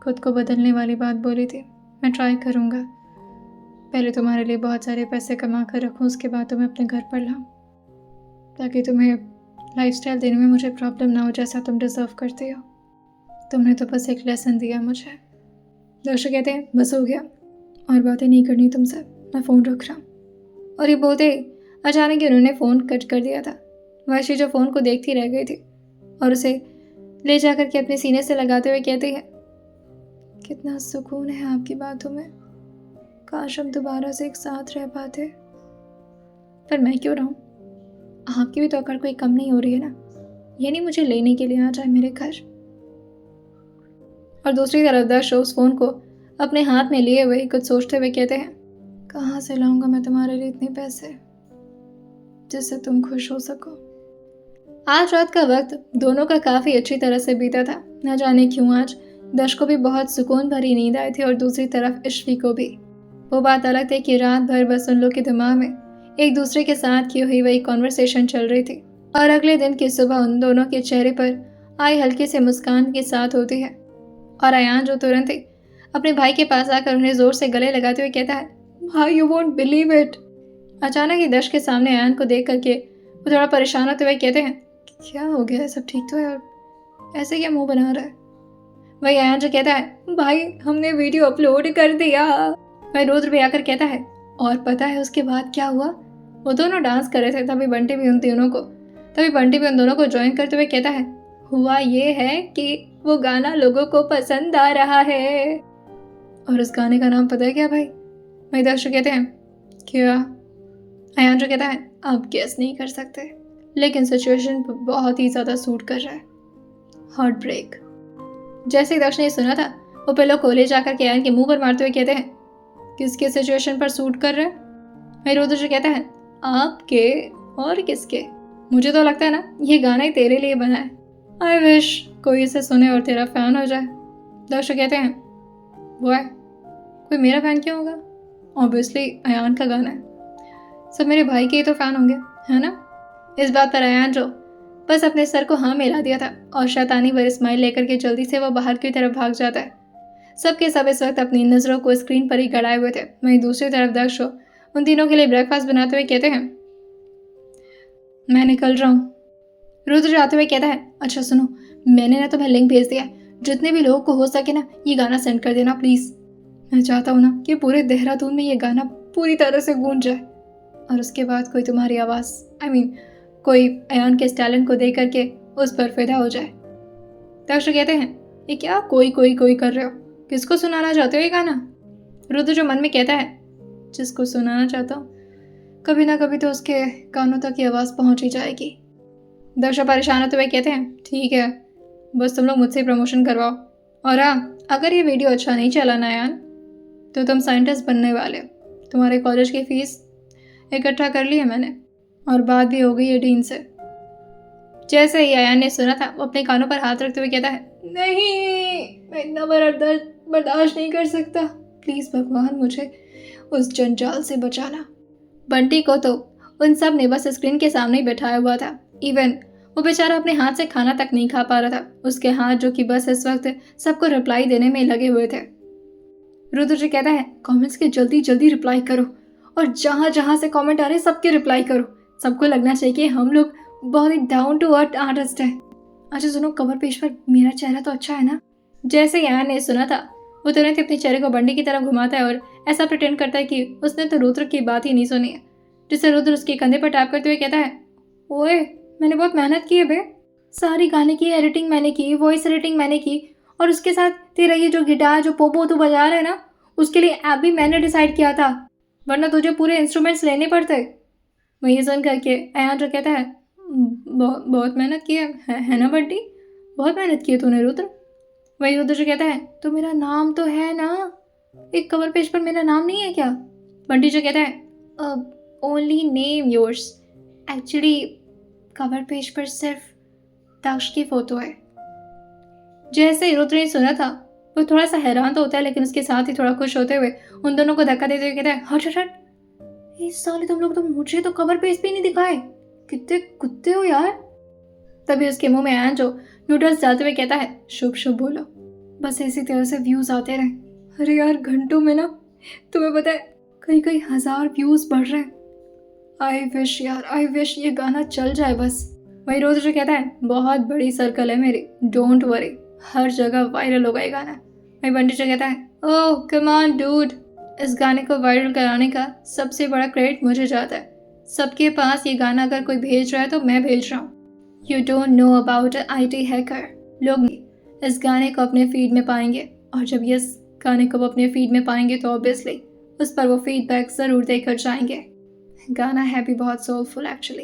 खुद को बदलने वाली बात बोली थी। मैं ट्राई करूँगा, पहले तुम्हारे लिए बहुत सारे पैसे कमा कर रखूँ, उसके बाद तुम्हें अपने घर पर लाऊं, ताकि तुम्हें लाइफस्टाइल देने में मुझे प्रॉब्लम ना हो जैसा तुम डिज़र्व करते हो। तुमने तो बस एक लेसन दिया मुझे। दर्शक कहते हैं, बस हो गया, और बातें नहीं करनी तुमसे, मैं फ़ोन रख रहा हूँ। और ये बोलते ही अचानक ही उन्होंने फ़ोन कट कर दिया था। वैशी जो फ़ोन को देखती रह गई थी और उसे ले जाकर के अपने सीने से लगाते हुए कहती है, कितना सुकून है आपकी बातों में, काश हम दोबारा से एक साथ रह पाते। पर मैं क्यों रहूं? आपकी भी तो अकड़ कोई कम नहीं हो रही है ना, यानी मुझे लेने के लिए आ जाए मेरे घर। और दूसरी तरफ दर्श उस फोन को अपने हाथ में लिए हुए कुछ सोचते हुए कहते हैं, कहाँ से लाऊंगा मैं तुम्हारे लिए इतने पैसे जिससे तुम खुश हो सको। आज रात का वक्त दोनों का काफी अच्छी तरह से बीता था। न जाने क्यों आज दर्श को भी बहुत सुकून भरी नींद आई थी और दूसरी तरफ इश्वी को भी। वो बात अलग थी कि रात भर बस उन लोग के दिमाग में एक दूसरे के साथ की हुई वही कॉन्वर्सेशन चल रही थी और अगले दिन की सुबह उन दोनों के चेहरे पर आई हल्की से मुस्कान के साथ होती है। और अयान जो तुरंत ही अपने भाई के पास आकर उन्हें जोर से गले लगाते हुए कहता है, भाई यू वोंट बिलीव इट। अचानक ही दर्श के सामने अयान को देख करके वो थोड़ा परेशान होते हुए कहते हैं, क्या हो गया, सब ठीक तो है और ऐसे क्या मुंह बना रहा है? वही अयान जो कहता है, भाई हमने वीडियो अपलोड कर दिया। वही रुद्र भी आकर कहता है, और पता है उसके बाद क्या हुआ? वो दोनों डांस कर रहे थे, तभी बंटी भी उन दोनों को ज्वाइन करते हुए कहता है, हुआ ये है कि वो गाना लोगों को पसंद आ रहा है। और उस गाने का नाम पता है क्या भाई? वही दर्शक कहते हैं, क्या? अयान जो कहता है, आप गेस नहीं कर सकते, लेकिन सिचुएशन बहुत ही ज्यादा सूट कर रहा है, हार्ट ब्रेक। जैसे ही दर्श ने सुना था वो पिलो को ले जाकर के अयान के मुंह पर मारते हुए कहते हैं, किसके सिचुएशन पर सूट कर रहा है? वही रुद्र जो कहता है, आपके और किसके? मुझे तो लगता है ना ये गाना ही तेरे लिए बना है। आई विश कोई इसे सुने और तेरा फैन हो जाए। दर्शक कहते हैं, वो है, कोई मेरा फैन क्यों होगा? ऑब्वियसली अयान का गाना है, सब मेरे भाई के ही तो फैन होंगे, है ना? इस बात पर अयान जो बस अपने सर को हाँ मिला दिया था और शैतानी भरी स्माइल लेकर के जल्दी से वो बाहर की तरफ भाग जाता है। सबके सब इस वक्त अपनी नजरों को स्क्रीन पर ही गड़ाए हुए थे। वहीं दूसरी तरफ दर्श उन तीनों के लिए ब्रेकफास्ट बनाते हुए कहते हैं, मैं निकल रहा हूँ। रुद्र जाते हुए कहता है, अच्छा सुनो, मैंने ना तुम्हें लिंक भेज दिया, जितने भी लोगों को हो सके ना ये गाना सेंड कर देना प्लीज। मैं चाहता हूँ ना कि पूरे देहरादून में ये गाना पूरी तरह से गूंज जाए और उसके बाद कोई तुम्हारी आवाज़ कोई अयान के इस टैलेंट को देख करके उस पर फिदा हो जाए। दर्शक कहते हैं, ये क्या कोई कोई कोई कर रहे हो, किसको सुनाना चाहते हो ये गाना? रुद्र जो मन में कहता है, जिसको सुनाना चाहता हूँ कभी ना कभी तो उसके कानों तक ये आवाज़ पहुँच ही जाएगी। दर्शक परेशान होते हुए कहते हैं, ठीक है, बस तुम लोग मुझसे प्रमोशन करवाओ, और हाँ, अगर ये वीडियो अच्छा नहीं चला ना अयान तो तुम साइंटिस्ट बनने वाले हो। तुम्हारे कॉलेज की फीस इकट्ठा कर ली है मैंने और बात भी हो गई है डीन से। जैसे ही अयान ने सुना था वो अपने कानों पर हाथ रखते हुए कहता है, नहीं, मैं इतना बड़ा दर्द बर्दाश्त नहीं कर सकता, प्लीज भगवान मुझे उस जंजाल से बचाना। बंटी को तो उन सब ने बस स्क्रीन के सामने ही बैठाया हुआ था। इवन वो बेचारा अपने हाथ से खाना तक नहीं खा पा रहा था। उसके हाथ जो कि बस इस वक्त सबको रिप्लाई देने में लगे हुए थे। रुद्र जी कहता है, कमेंट्स के जल्दी जल्दी रिप्लाई करो और जहां जहां से कमेंट आ रहे हैं सबके रिप्लाई करो। सबको लगना चाहिए कि हम लोग बहुत ही डाउन टू अर्थ आर्टिस्ट है। अच्छा सुनो, कवर पेज पर मेरा चेहरा तो अच्छा है ना? जैसे यार ने सुना था वो तुरंत अपने चेहरे को बंटी की तरफ घुमाता है और ऐसा प्रिटेंड करता है कि उसने तो रुद्र की बात ही नहीं सुनी है। जिससे रुद्र उसके कंधे पर टैप करते हुए कहता है, ओए मैंने बहुत मेहनत की है बे, सारी गाने की एडिटिंग मैंने की, वॉइस एडिटिंग मैंने की, और उसके साथ तेरा ये जो गिटार जो पोपो तू बजा रहा है ना उसके लिए ऐप भी मैंने डिसाइड किया था, वरना तुझे पूरे इंस्ट्रूमेंट्स लेने पड़ते। वही सुन करके अयान जो कहता है, बहुत मेहनत की है ना बंटी, बहुत मेहनत की है तूने रुद्र। वही रुद्र जो कहता है, तो मेरा नाम तो है ना, एक कवर पेज पर मेरा नाम नहीं है क्या? बंटी जो कहता है, only name yours, actually cover page पर सिर्फ दक्ष की फोटो है। जैसे ही रुद्र ने सुना था वो थोड़ा सा हैरान तो होता है, लेकिन उसके साथ ही थोड़ा खुश होते हुए उन दोनों को धक्का देते हुए कहता है, हट हट हट, इस साले तुम लोग तो मुझे तो कवर पेज भी नहीं दिखाए, कितने कुत्ते हो यार। तभी उसके मुंह में आयन जो नूडल्स डालते हुए कहता है, शुभ शुभ बोलो, बस इसी तरह से व्यूज आते रहे। अरे यार घंटों में ना, तुम्हें पता है कहीं कहीं 1000 व्यूज बढ़ रहे हैं। आई विश यार, आई विश ये गाना चल जाए बस। वही रोज जो कहता है, बहुत बड़ी सर्कल है मेरी, डोंट वरी, हर जगह वायरल होगा ये गाना। वही बंटी जो कहता है, ओह कम ऑन डूड, इस गाने को वायरल कराने का सबसे बड़ा क्रेडिट मुझे जाता है। सबके पास ये गाना अगर कोई भेज रहा है तो मैं भेज रहा हूँ। You don't know about IT hacker. लोग इस गाने को अपने फीड में पाएंगे, और जब ये इस गाने को अपने फीड में पाएंगे तो ऑब्वियसली उस पर वो फीडबैक ज़रूर देकर जाएंगे। गाना है भी बहुत सोलफुल एक्चुअली।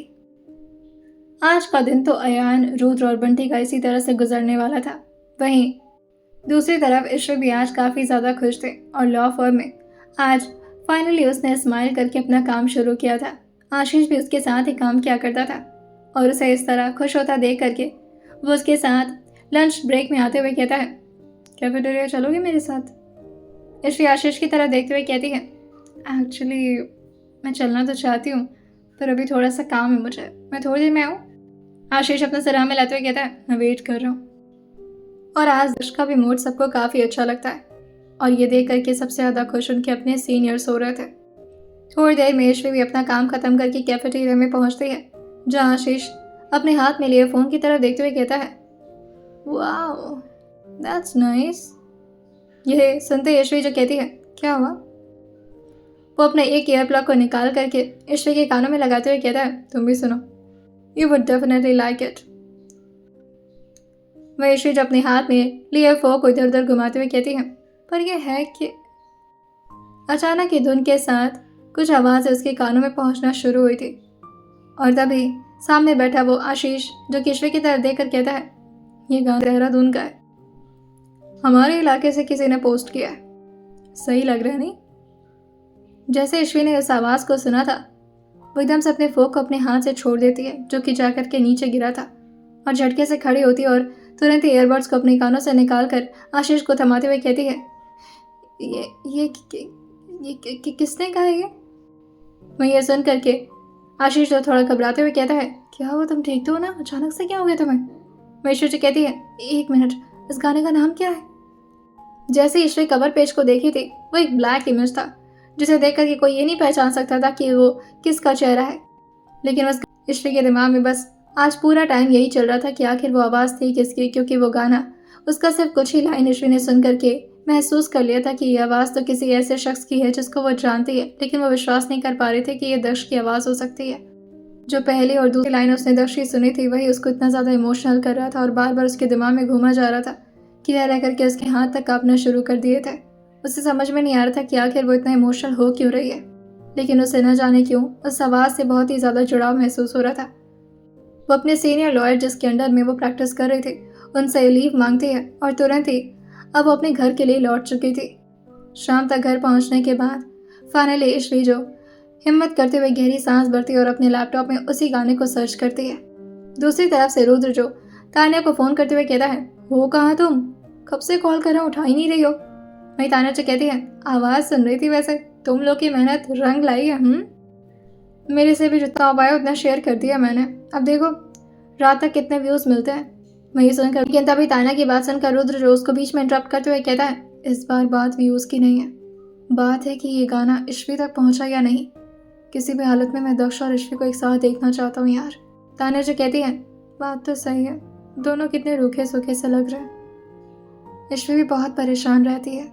आज का दिन तो अयान, रुद्र और बंटी का इसी तरह से गुजरने वाला था। वहीं दूसरी तरफ ईश्वर भी आज काफ़ी ज़्यादा खुश थे, और लॉ फर्म में आज फाइनली उसने स्माइल करके अपना काम शुरू किया था। आशीष भी उसके साथ ही काम किया करता था, और उसे इस तरह खुश होता देख करके वो उसके साथ लंच ब्रेक में आते हुए कहता है, कैफेटेरिया चलोगे मेरे साथ। ईश्वरी आशीष की तरह देखते हुए कहती है, एक्चुअली मैं चलना तो चाहती हूँ, पर अभी थोड़ा सा काम है मुझे, मैं थोड़ी देर में आऊँ। आशीष अपना सराह में लाते हुए कहता है, मैं वेट कर रहा हूँ। और आज दक्ष का भी मूड सबको काफ़ी अच्छा लगता है, और ये देख करके सबसे ज़्यादा खुश उनके अपने सीनियर्स हो रहे थे। थोड़ी देर में ईश्वरी भी अपना काम खत्म करके कैफेटेरिया में पहुंचती है, जहाँ आशीष अपने हाथ में लिए फ़ोन की तरफ देखते हुए कहता है, वाओ दैट्स नाइस। यह सुनते ईश्वरी जो कहती है, क्या हुआ। वो अपने एक ईयर प्लग को निकाल करके ईश्वरी के कानों में लगाते हुए कहता है, तुम भी सुनो, you would definitely like it. वह ईश्वरी जो अपने हाथ में लिए फोन को इधर उधर घुमाते हुए कहती है, पर यह है कि अचानक ही धुन के साथ कुछ आवाज़ें उसके कानों में पहुंचना शुरू हुई थी, और तभी सामने बैठा वो आशीष जो कि ईश्वरी की तरफ देखकर कहता है, ये गाना देहरादून का है, हमारे इलाके से किसी ने पोस्ट किया है, सही लग रहा है नहीं। जैसे ईश्वरी ने उस आवाज़ को सुना था, वो एकदम से अपने फोक को अपने हाथ से छोड़ देती है जो कि जाकर के नीचे गिरा था, और झटके से खड़ी होती है और तुरंत ही ईयरबड्स को अपने कानों से निकाल कर आशीष को थमाते हुए कहती है, ये किसने कहा ये। वही ये सुन करके आशीष तो थोड़ा घबराते हुए कहता है, क्या हुआ, तुम ठीक तो हो ना, अचानक से क्या हो गया तुम्हें। वही ईश्वरी कहती है, एक मिनट, इस गाने का नाम क्या है। जैसे ईश्वरी कवर पेज को देखी थी, वो एक ब्लैक इमेज था जिसे देख करके कोई ये नहीं पहचान सकता था कि वो किसका चेहरा है, लेकिन बस ईश्वरी के दिमाग में बस आज पूरा टाइम यही चल रहा था कि आखिर वो आवाज़ थी किसकी, क्योंकि वो गाना उसका सिर्फ कुछ ही लाइन ईश्वरी ने सुन करके महसूस कर लिया था कि ये आवाज़ तो किसी ऐसे शख्स की है जिसको वो जानती है, लेकिन वो विश्वास नहीं कर पा रहे थे कि ये दक्ष की आवाज़ हो सकती है। जो पहली और दूसरी लाइन उसने दक्ष की सुनी थी, वही उसको इतना ज़्यादा इमोशनल कर रहा था और बार बार उसके दिमाग में घूमा जा रहा था कि रह करके उसके हाथ तक कांपना शुरू कर दिए थे। उसे समझ में नहीं आ रहा था कि आखिर वो इतना इमोशनल हो क्यों रही है, लेकिन उसे न जाने क्यों उस आवाज़ से बहुत ही ज़्यादा जुड़ाव महसूस हो रहा था। वो अपने सीनियर लॉयर जिसके अंडर में वो प्रैक्टिस कर रही थी, उनसे लीव मांगती है, और तुरंत ही अब वो अपने घर के लिए लौट चुकी थी। शाम तक घर पहुंचने के बाद फाइनली ईश्वरी जो हिम्मत करते हुए गहरी सांस भरती है और अपने लैपटॉप में उसी गाने को सर्च करती है। दूसरी तरफ से रुद्र जो तान्या को फ़ोन करते हुए कहता है, हो कहाँ तुम, कब से कॉल कर रहा हूँ, उठा ही नहीं रही हो। वही तान्या जो कहती है, आवाज़ सुन रही थी, वैसे तुम लोग की मेहनत रंग लाई है। मेरे से भी जितना हो पाया उतना शेयर कर दिया मैंने, अब देखो रात तक कितने व्यूज़ मिलते हैं। वही सुनकर, लेकिन तभी तान्या की बात सुनकर रुद्र जो उसको बीच में इंटरप्ट करते हुए कहता है, इस बार बात व्यूज़ की नहीं है, बात है कि ये गाना ईश्वरी तक पहुंचा या नहीं। किसी भी हालत में मैं दक्ष और ईश्वरी को एक साथ देखना चाहता हूँ यार। तान्या जो कहती है, बात तो सही है, दोनों कितने रूखे सूखे से लग रहे हैं। ईश्वरी भी बहुत परेशान रहती है,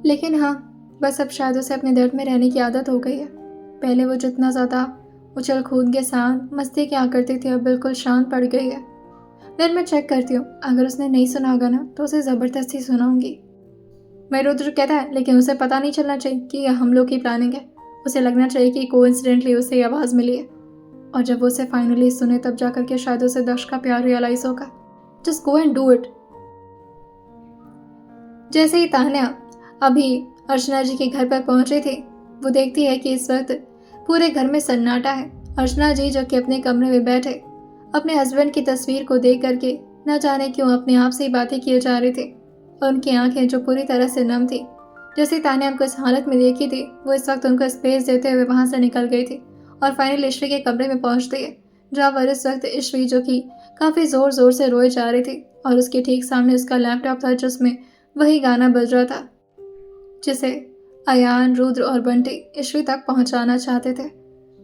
लेकिन हाँ बस अब शायद उसे अपने दर्द में रहने की आदत हो गई है। पहले वो जितना ज़्यादा उछल कूद के साथ मस्ती क्या करती थी, अब बिल्कुल शांत पड़ गई है। फिर मैं चेक करती हूँ, अगर उसने नहीं सुना होगा ना तो उसे ज़बरदस्ती सुनाऊंगी। मैं रुद्र कहता है, लेकिन उसे पता नहीं चलना चाहिए कि यह हम लोग की प्लानिंग है। उसे लगना चाहिए कि कोइंसिडेंटली उसे ये आवाज़ मिली है, और जब वो उसे फाइनली सुने तब जाकर के शायद उसे दक्ष का प्यार रियलाइज होगा। Just go and do it. जैसे ही तान्या अभी अर्चना जी के घर पर पहुंची थी, वो देखती है कि इस वक्त पूरे घर में सन्नाटा है। अर्चना जी जो कि अपने कमरे में बैठे अपने हस्बैंड की तस्वीर को देख करके न जाने क्यों अपने आप से ही बातें किए जा रहे थे और उनकी आंखें जो पूरी तरह से नम थी। जैसे तान्या उनको इस हालत में देखी थी, वो इस वक्त उनको स्पेस देते हुए वहां से निकल गई थी और फाइनल ईश्वी के कमरे में पहुंचती है, जहाँ पर इस वक्त ईश्वी जो कि काफ़ी ज़ोर ज़ोर से रोए जा रही थी और उसके ठीक सामने उसका लैपटॉप था जिसमें वही गाना बज रहा था जिसे अयान, रुद्र और बंटी ईश्वी तक पहुंचाना चाहते थे।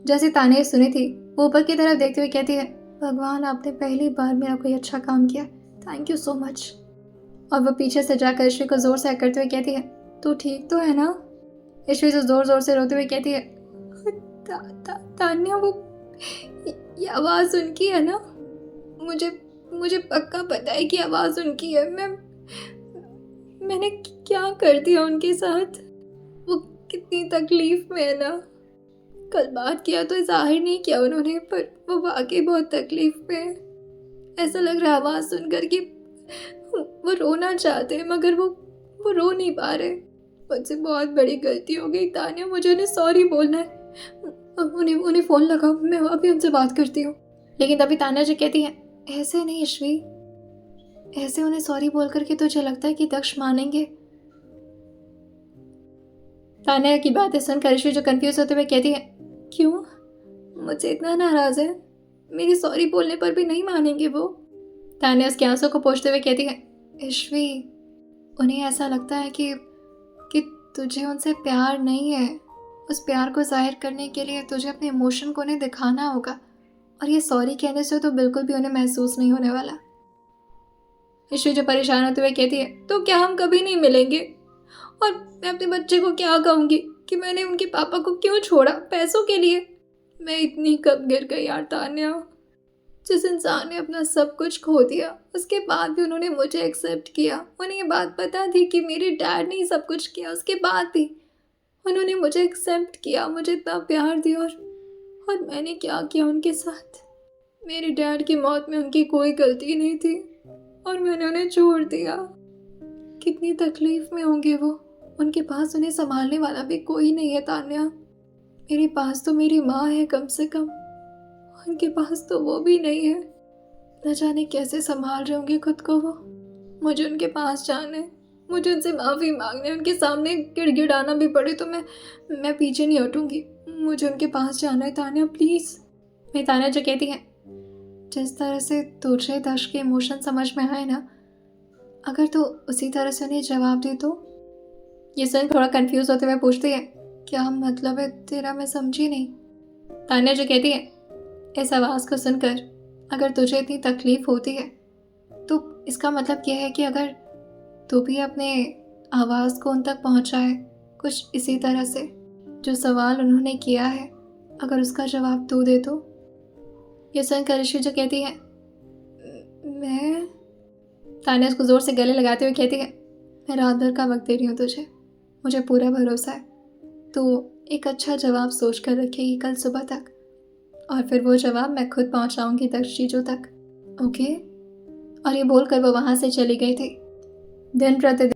जैसे तान्या सुनी थी, वो ऊपर की तरफ देखते हुए कहती है, भगवान, आपने पहली बार मेरा कोई अच्छा काम किया, थैंक यू सो मच। और वो पीछे से जाकर ईश्वी को जोर से हक करते हुए कहती है, तू ठीक तो है ना? ईश्वी से जोर जोर से रोते हुए कहती है, तान्या, वो ये आवाज़ उनकी है ना? मुझे मुझे पक्का पता है कि आवाज़ उनकी है। मैंने क्या कर दिया उनके साथ? वो कितनी तकलीफ में है ना। कल बात किया तो जाहिर नहीं किया उन्होंने, पर वो वाकई बहुत तकलीफ में है। ऐसा लग रहा है आवाज़ सुनकर कि वो रोना चाहते हैं मगर वो रो नहीं पा रहे। मुझसे बहुत बड़ी गलती हो गई तान्या, मुझे उन्हें सॉरी बोलना है। उन्हें फ़ोन लगाओ, मैं अभी उनसे बात करती हूँ। लेकिन तभी तान्या जी कहती है, ऐसे नहीं ईश्वी, ऐसे उन्हें सॉरी बोल करके तुझे लगता है कि दक्ष मानेंगे? तान्या की बातें सुनकर ईश्वी जो कंफ्यूज होते हुए कहती है, क्यों? मुझसे इतना नाराज़ है? मेरी सॉरी बोलने पर भी नहीं मानेंगे वो? तान्या उसके आंसू को पोंछते हुए कहती है, ईश्वी, उन्हें ऐसा लगता है कि तुझे उनसे प्यार नहीं है। उस प्यार को जाहिर करने के लिए तुझे अपने इमोशन को उन्हें दिखाना होगा, और ये सॉरी कहने से तो बिल्कुल भी उन्हें महसूस नहीं होने वाला। ईश्वी जो परेशान होते हुए कहती है, तो क्या हम कभी नहीं मिलेंगे? और मैं अपने बच्चे को क्या कहूँगी कि मैंने उनके पापा को क्यों छोड़ा पैसों के लिए? मैं इतनी कब गिर गई यार तान्या। जिस इंसान ने अपना सब कुछ खो दिया, उसके बाद भी उन्होंने मुझे एक्सेप्ट किया। उन्हें ये बात पता थी कि मेरे डैड ने ही सब कुछ किया, उसके बाद भी उन्होंने मुझे एक्सेप्ट किया, मुझे इतना प्यार दिया। और मैंने क्या किया उनके साथ? मेरे डैड की मौत में उनकी कोई गलती नहीं थी और मैंने उन्हें छोड़ दिया। कितनी तकलीफ में होंगे वो। उनके पास उन्हें संभालने वाला भी कोई नहीं है तान्या। मेरे पास तो मेरी माँ है कम से कम, उनके पास तो वो भी नहीं है। न जाने कैसे संभाल रहे होंगे खुद को वो। मुझे उनके पास जाना है, मुझे उनसे माफ़ी मांगना है। उनके सामने गिड़गिड़ाना भी पड़े तो मैं पीछे नहीं हटूंगी। मुझे उनके पास जाना है तान्या, प्लीज़। मैं तान्या जो कहती है, जिस तरह से तुझे दक्ष के इमोशन समझ में आए ना, अगर तू उसी तरह से उन्हें जवाब दे तो? ये सुन थोड़ा कंफ्यूज होते हुए पूछती है, क्या मतलब है तेरा? मैं समझी नहीं। तान्या जो कहती है, इस आवाज़ को सुनकर अगर तुझे इतनी तकलीफ होती है तो इसका मतलब यह है कि अगर तू भी अपने आवाज़ को उन तक पहुंचाए कुछ इसी तरह से, जो सवाल उन्होंने किया है, अगर उसका जवाब तू दे तो? ये सुनकर ऋषि जो कहती है, मैं। तान्या उसको ज़ोर से गले लगाते हुए कहती है, मैं रात भर का वक्त दे रही हूँ तुझे, मुझे पूरा भरोसा है तू एक अच्छा जवाब सोच कर रखेगी कल सुबह तक, और फिर वो जवाब मैं खुद पहुँचाऊँगी दक्ष चीज़ों तक, ओके? और ये बोलकर वो वहाँ से चली गई थी। दिन प्रतिदिन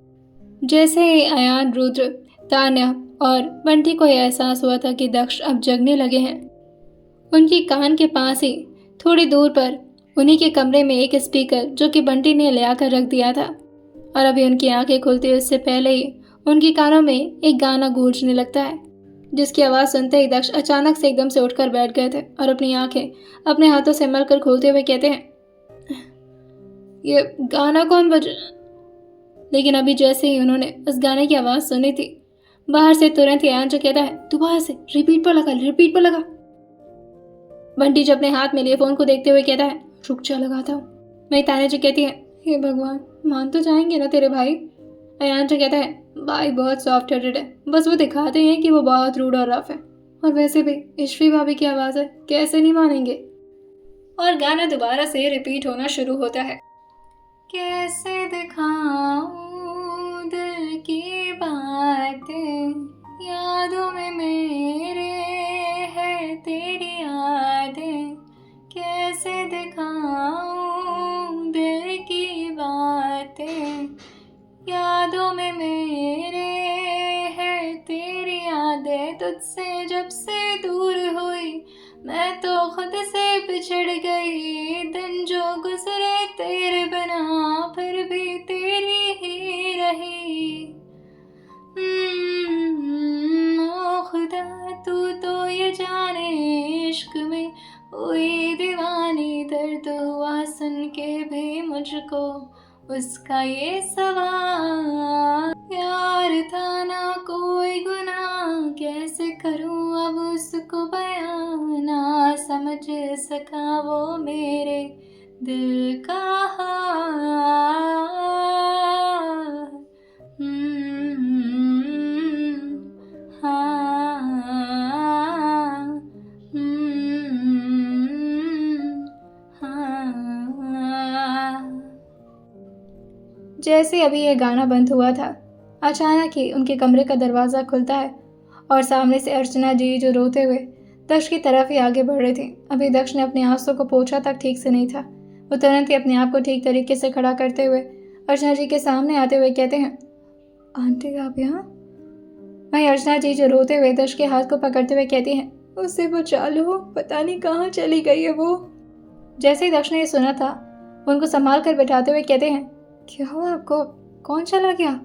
जैसे ही अयान, रुद्र, तान्या और बंटी को यह एहसास हुआ था कि दक्ष अब जगने लगे हैं, उनकी कान के पास ही थोड़ी दूर पर उन्हीं के कमरे में एक स्पीकर जो कि बंटी ने ले आकर रख दिया था, और अभी उनकी आंखें खुलती उससे पहले ही उनकी कानों में एक गाना गूंजने लगता है, जिसकी आवाज़ सुनते ही दक्ष अचानक से एकदम से उठकर बैठ गए थे और अपनी आंखें अपने हाथों से मलकर खोलते हुए कहते हैं, ये गाना कौन बज? लेकिन अभी जैसे ही उन्होंने उस गाने की आवाज़ सुनी थी, बाहर से तुरंत ही अयान जो कहता है, दोबारा से रिपीट पर लगा। बंटी जो अपने हाथ में लिए फ़ोन को देखते हुए कहता है, रुक जा, लगाता हूँ। मैं तान्या जो कहती है, हे भगवान, मान तो जाएंगे ना तेरे भाई? अयान जो कहता है, भाई बहुत सॉफ्ट हार्टेड है, बस वो दिखाते हैं कि वो बहुत रूड और रफ है, और वैसे भी ईश्वी भाभी की आवाज़ है, कैसे नहीं मानेंगे? और गाना दोबारा से रिपीट होना शुरू होता है। कैसे दिखाऊं दिल की बातें, यादों में मेरे है तेरी यादें, कैसे दिखाऊं दिल की बातें, यादों में मेरे है तेरी यादें, तुझसे जब से दूर हुई मैं तो खुद से बिछड़ गई, दिन जो गुजरे तेरे बिना फिर भी तेरी ही रही। ओ खुदा तू तो ये जाने, इश्क में हुई दीवानी, दर्द हुआ सुन के भी मुझको उसका ये सवाल। प्यार था ना कोई गुनाह, कैसे करूं अब उसको बयां, ना समझ सका वो मेरे दिल का हाल। हाँ, हाँ। जैसे अभी यह गाना बंद हुआ था, अचानक ही उनके कमरे का दरवाज़ा खुलता है और सामने से अर्चना जी जो रोते हुए दक्ष की तरफ ही आगे बढ़ रही थी। अभी दक्ष ने अपने आंसू को पोंछा तक ठीक से नहीं था। वो तुरंत ही अपने आप को ठीक तरीके से खड़ा करते हुए अर्चना जी के सामने आते हुए कहते हैं, आंटी आप यहाँ? वहीं अर्चना जी जो रोते हुए दक्ष के हाथ को पकड़ते हुए कहती हैं, उसे बचा लो, पता नहीं कहाँ चली गई है वो। जैसे ही दक्ष ने ये सुना था, वो उनको संभाल कर बैठाते हुए कहते हैं, क्या हुआ आपको? कौन चला गया?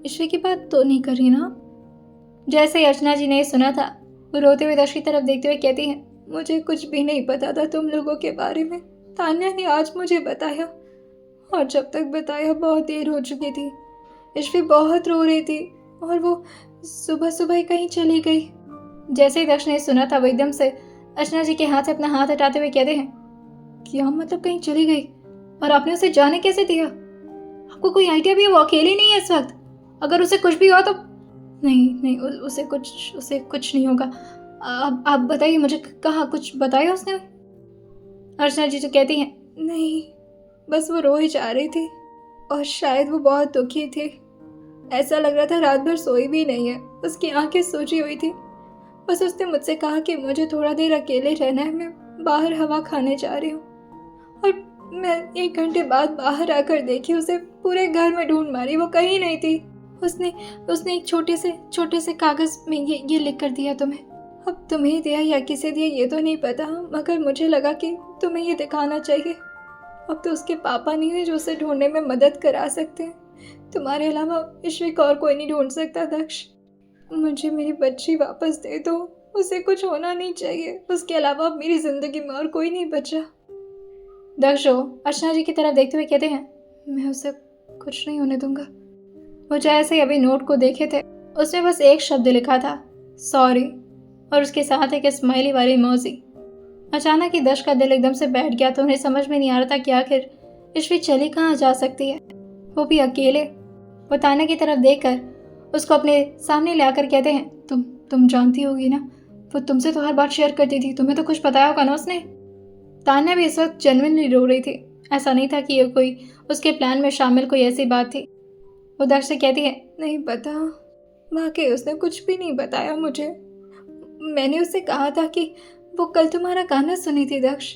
ईश्वी की बात तो नहीं कर रही ना? जैसे ही अर्चना जी ने सुना था, वो रोते हुए दक्ष की तरफ देखते हुए कहती हैं, मुझे कुछ भी नहीं पता था तुम लोगों के बारे में। तान्या ने आज मुझे बताया, और जब तक बताया बहुत देर हो चुकी थी। ईश्वी बहुत रो रही थी और वो सुबह सुबह ही कहीं चली गई। जैसे ही दक्ष ने सुना था, वो एकदम से अर्चना जी के हाथ से अपना हाथ हटाते हुए कहते हैं, क्या मतलब कहीं चली गई? और आपने उसे जाने कैसे दिया? आपको कोई आइडिया भी है वो अकेली नहीं है इस वक्त? अगर उसे कुछ भी हुआ तो? नहीं, उसे कुछ नहीं होगा। आप बताइए मुझे, कहाँ कुछ बताया उसने? अर्चना जी जो कहती हैं, नहीं, बस वो रो ही जा रही थी और शायद वो बहुत दुखी थी। ऐसा लग रहा था रात भर सोई भी नहीं है, उसकी आंखें सूजी हुई थी। बस उसने मुझसे कहा कि मुझे थोड़ा देर अकेले रहना है, मैं बाहर हवा खाने जा रही हूँ। और मैं 1 घंटे बाद बाहर आकर देखी, उसे पूरे घर में ढूंढ मारी, वो कहीं नहीं थी। उसने एक छोटे से कागज में ये लिख कर दिया तुम्हें। अब तुम्हें दिया या किसे दिया ये तो नहीं पता, मगर मुझे लगा कि तुम्हें ये दिखाना चाहिए। अब तो उसके पापा नहीं है जो उसे ढूंढने में मदद करा सकते हैं। तुम्हारे अलावा ईश्वी को और कोई नहीं ढूंढ सकता। दक्ष, मुझे मेरी बच्ची वापस दे दो, उसे कुछ होना नहीं चाहिए। उसके अलावा अब मेरी जिंदगी में और कोई नहीं बचा। दक्ष अर्चना जी की तरफ देखते हुए कहते हैं, मैं उसे कुछ नहीं होने दूंगा। वो जैसे अभी नोट को देखे थे, उसमें बस एक शब्द लिखा था, सॉरी, और उसके साथ एक स्माइली वाली इमोजी। अचानक ही दक्ष का दिल एकदम से बैठ गया। तो उन्हें समझ में नहीं आ रहा था कि आखिर ईश्वी चली कहाँ जा सकती है, वो भी अकेले। वो तान्या की तरफ देखकर उसको अपने सामने ले आकर कहते हैं, तुम जानती होगी ना, वो तुमसे तो हर बात शेयर करती थी, तुम्हें तो कुछ बताया होगा ना उसने? तान्या भी इस वक्त जेन्युइनली रो रही थी। ऐसा नहीं था कि ये कोई उसके प्लान में शामिल कोई ऐसी बात थी। वो दक्ष से कहती है, नहीं पता, वाकई उसने कुछ भी नहीं बताया मुझे। मैंने उससे कहा था कि वो कल तुम्हारा गाना सुनी थी दक्ष,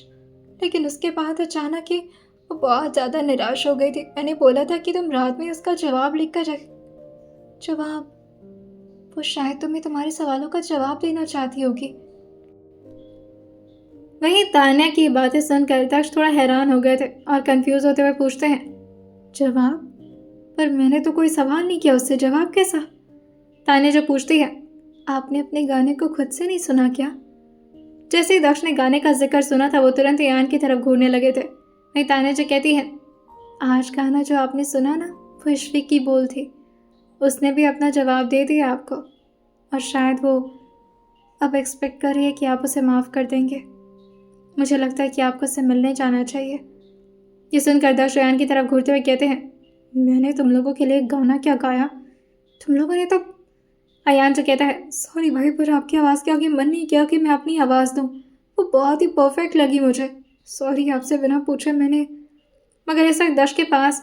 लेकिन उसके बाद अचानक ही वो बहुत ज़्यादा निराश हो गई थी। मैंने बोला था कि तुम रात में उसका जवाब लिख कर वो शायद तुम्हें तुम्हारे सवालों का जवाब देना चाहती होगी। वहीं तान्या की बातें सुनकर दक्ष थोड़ा हैरान हो गए थे और कंफ्यूज होते हुए पूछते हैं, जवाब? पर मैंने तो कोई सवाल नहीं किया उससे, जवाब कैसा? तान्या जो पूछती है, आपने अपने गाने को खुद से नहीं सुना क्या? जैसे ही दक्ष ने गाने का जिक्र सुना था, वो तुरंत यान की तरफ घूरने लगे थे। वहीं तान्या जो कहती है, आज गाना जो आपने सुना ना, वो ईश्वी की बोल थी। उसने भी अपना जवाब दे दिया आपको, और शायद वो अब एक्सपेक्ट कर रही है कि आप उसे माफ़ कर देंगे। मुझे लगता है कि आपको उससे मिलने जाना चाहिए। ये सुनकर दक्ष यान की तरफ घूरते हुए कहते हैं, मैंने तुम लोगों के लिए गाना क्या गाया? तुम लोगों ने तो। अयान जो कहता है, सॉरी भाई, पर आपकी आवाज़ के आगे मन नहीं किया कि मैं अपनी आवाज़ दूँ। वो बहुत ही परफेक्ट लगी मुझे। सॉरी, आपसे बिना पूछे मैंने। मगर इस वक्त दक्ष के पास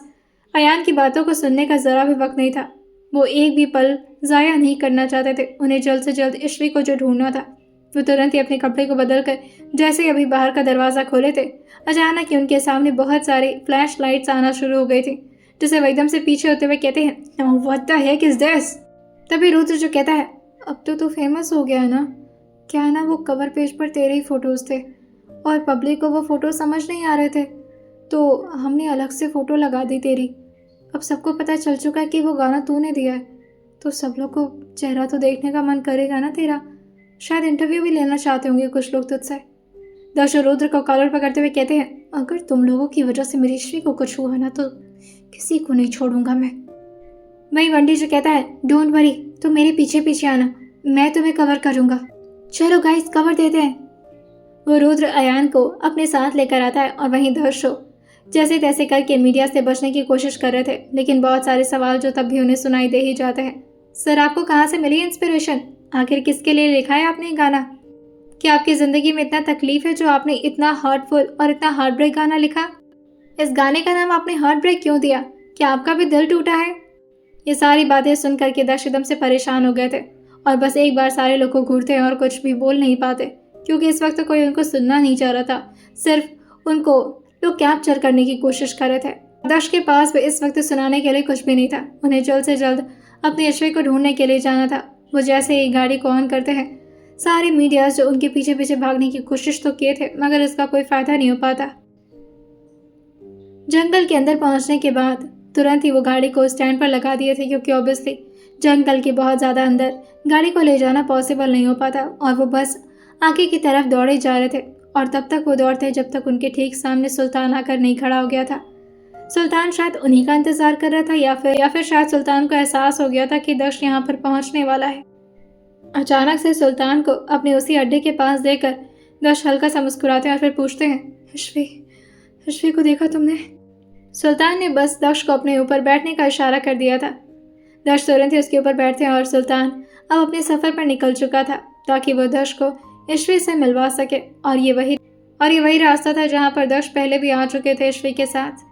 अयान की बातों को सुनने का ज़रा भी वक्त नहीं था। वो एक भी पल ज़ाया नहीं करना चाहते थे। उन्हें जल्द से जल्द ईश्वी को जो ढूंढना था। वो तुरंत ही अपने कपड़े को बदल कर जैसे ही अभी बाहर का दरवाज़ा खोले थे, अचानक ही उनके सामने बहुत सारी फ्लैश लाइट्स आना शुरू हो गई थी, जिसे वो एकदम से पीछे होते हुए कहते हैं, what the heck is this? तभी रुद्र जो कहता है, अब तो तू फेमस हो गया है ना, क्या है ना, वो कवर पेज पर तेरे ही फ़ोटोज़ थे और पब्लिक को वो फ़ोटो समझ नहीं आ रहे थे, तो हमने अलग से फ़ोटो लगा दी तेरी। अब सबको पता चल चुका है कि वो गाना तूने दिया है, तो सब लोग को चेहरा तो देखने का मन करेगा ना तेरा। शायद इंटरव्यू भी लेना चाहते होंगे कुछ लोग तुझसे। दर्श रुद्र को कॉलर पकड़ते हुए कहते हैं, अगर तुम लोगों की वजह से मेरी श्री को कुछ हुआ ना तो किसी को नहीं छोड़ूंगा मैं। वही वंडी जो कहता है, डोंट वरी, तुम मेरे पीछे पीछे आना, मैं तुम्हें कवर करूंगा। चलो गाइस, कवर देते हैं। वो रुद्र अयान को अपने साथ लेकर आता है और वहीं दर्शो जैसे तैसे करके मीडिया से बचने की कोशिश कर रहे थे, लेकिन बहुत सारे सवाल जो तब भी उन्हें सुनाई दे ही जाते हैं। सर, आपको कहाँ से मिली इंस्पिरेशन? आखिर किसके लिए लिखा है आपने गाना? क्या आपकी ज़िंदगी में इतना तकलीफ है जो आपने इतना हार्टफुल और इतना हार्ट ब्रेक गाना लिखा? इस गाने का नाम आपने हार्ट ब्रेक क्यों दिया? क्या आपका भी दिल टूटा है? ये सारी बातें सुन करके दर्श एकदम से परेशान हो गए थे और बस एक बार सारे लोग को घूरते हैं और कुछ भी बोल नहीं पाते, क्योंकि इस वक्त तो कोई उनको सुनना नहीं चाह रहा था। सिर्फ उनको लोग कैप्चर करने की कोशिश कर रहे थे। दर्श के पास भी इस वक्त सुनाने के लिए कुछ भी नहीं था। उन्हें जल्द से जल्द अपने अश्वी को ढूंढने के लिए जाना था। वो जैसे ही गाड़ी को ऑन करते हैं, सारे मीडियाज जो उनके पीछे पीछे भागने की कोशिश तो किए थे, मगर इसका कोई फायदा नहीं हो पाता। जंगल के अंदर पहुंचने के बाद तुरंत ही वो गाड़ी को स्टैंड पर लगा दिए थे, क्योंकि ऑब्वियसली जंगल के बहुत ज़्यादा अंदर गाड़ी को ले जाना पॉसिबल नहीं हो पाता और वो बस आगे की तरफ दौड़े जा रहे थे। और तब तक वो दौड़ते जब तक उनके ठीक सामने सुल्तान आकर नहीं खड़ा हो गया था। सुल्तान शायद उन्हीं का इंतजार कर रहा था या फिर शायद सुल्तान को एहसास हो गया था कि दर्श यहाँ पर पहुँचने वाला है। अचानक से सुल्तान को अपने उसी अड्डे के पास देखकर दर्श हल्का सा मुस्कुराते हैं और फिर पूछते हैं, अश्वी को देखा तुमने? सुल्तान ने बस दक्ष को अपने ऊपर बैठने का इशारा कर दिया था। दक्ष तुरंत ही उसके ऊपर बैठते हैं और सुल्तान अब अपने सफ़र पर निकल चुका था ताकि वो दक्ष को ईश्वी से मिलवा सके। और ये वही रास्ता था जहाँ पर दक्ष पहले भी आ चुके थे ईश्वी के साथ।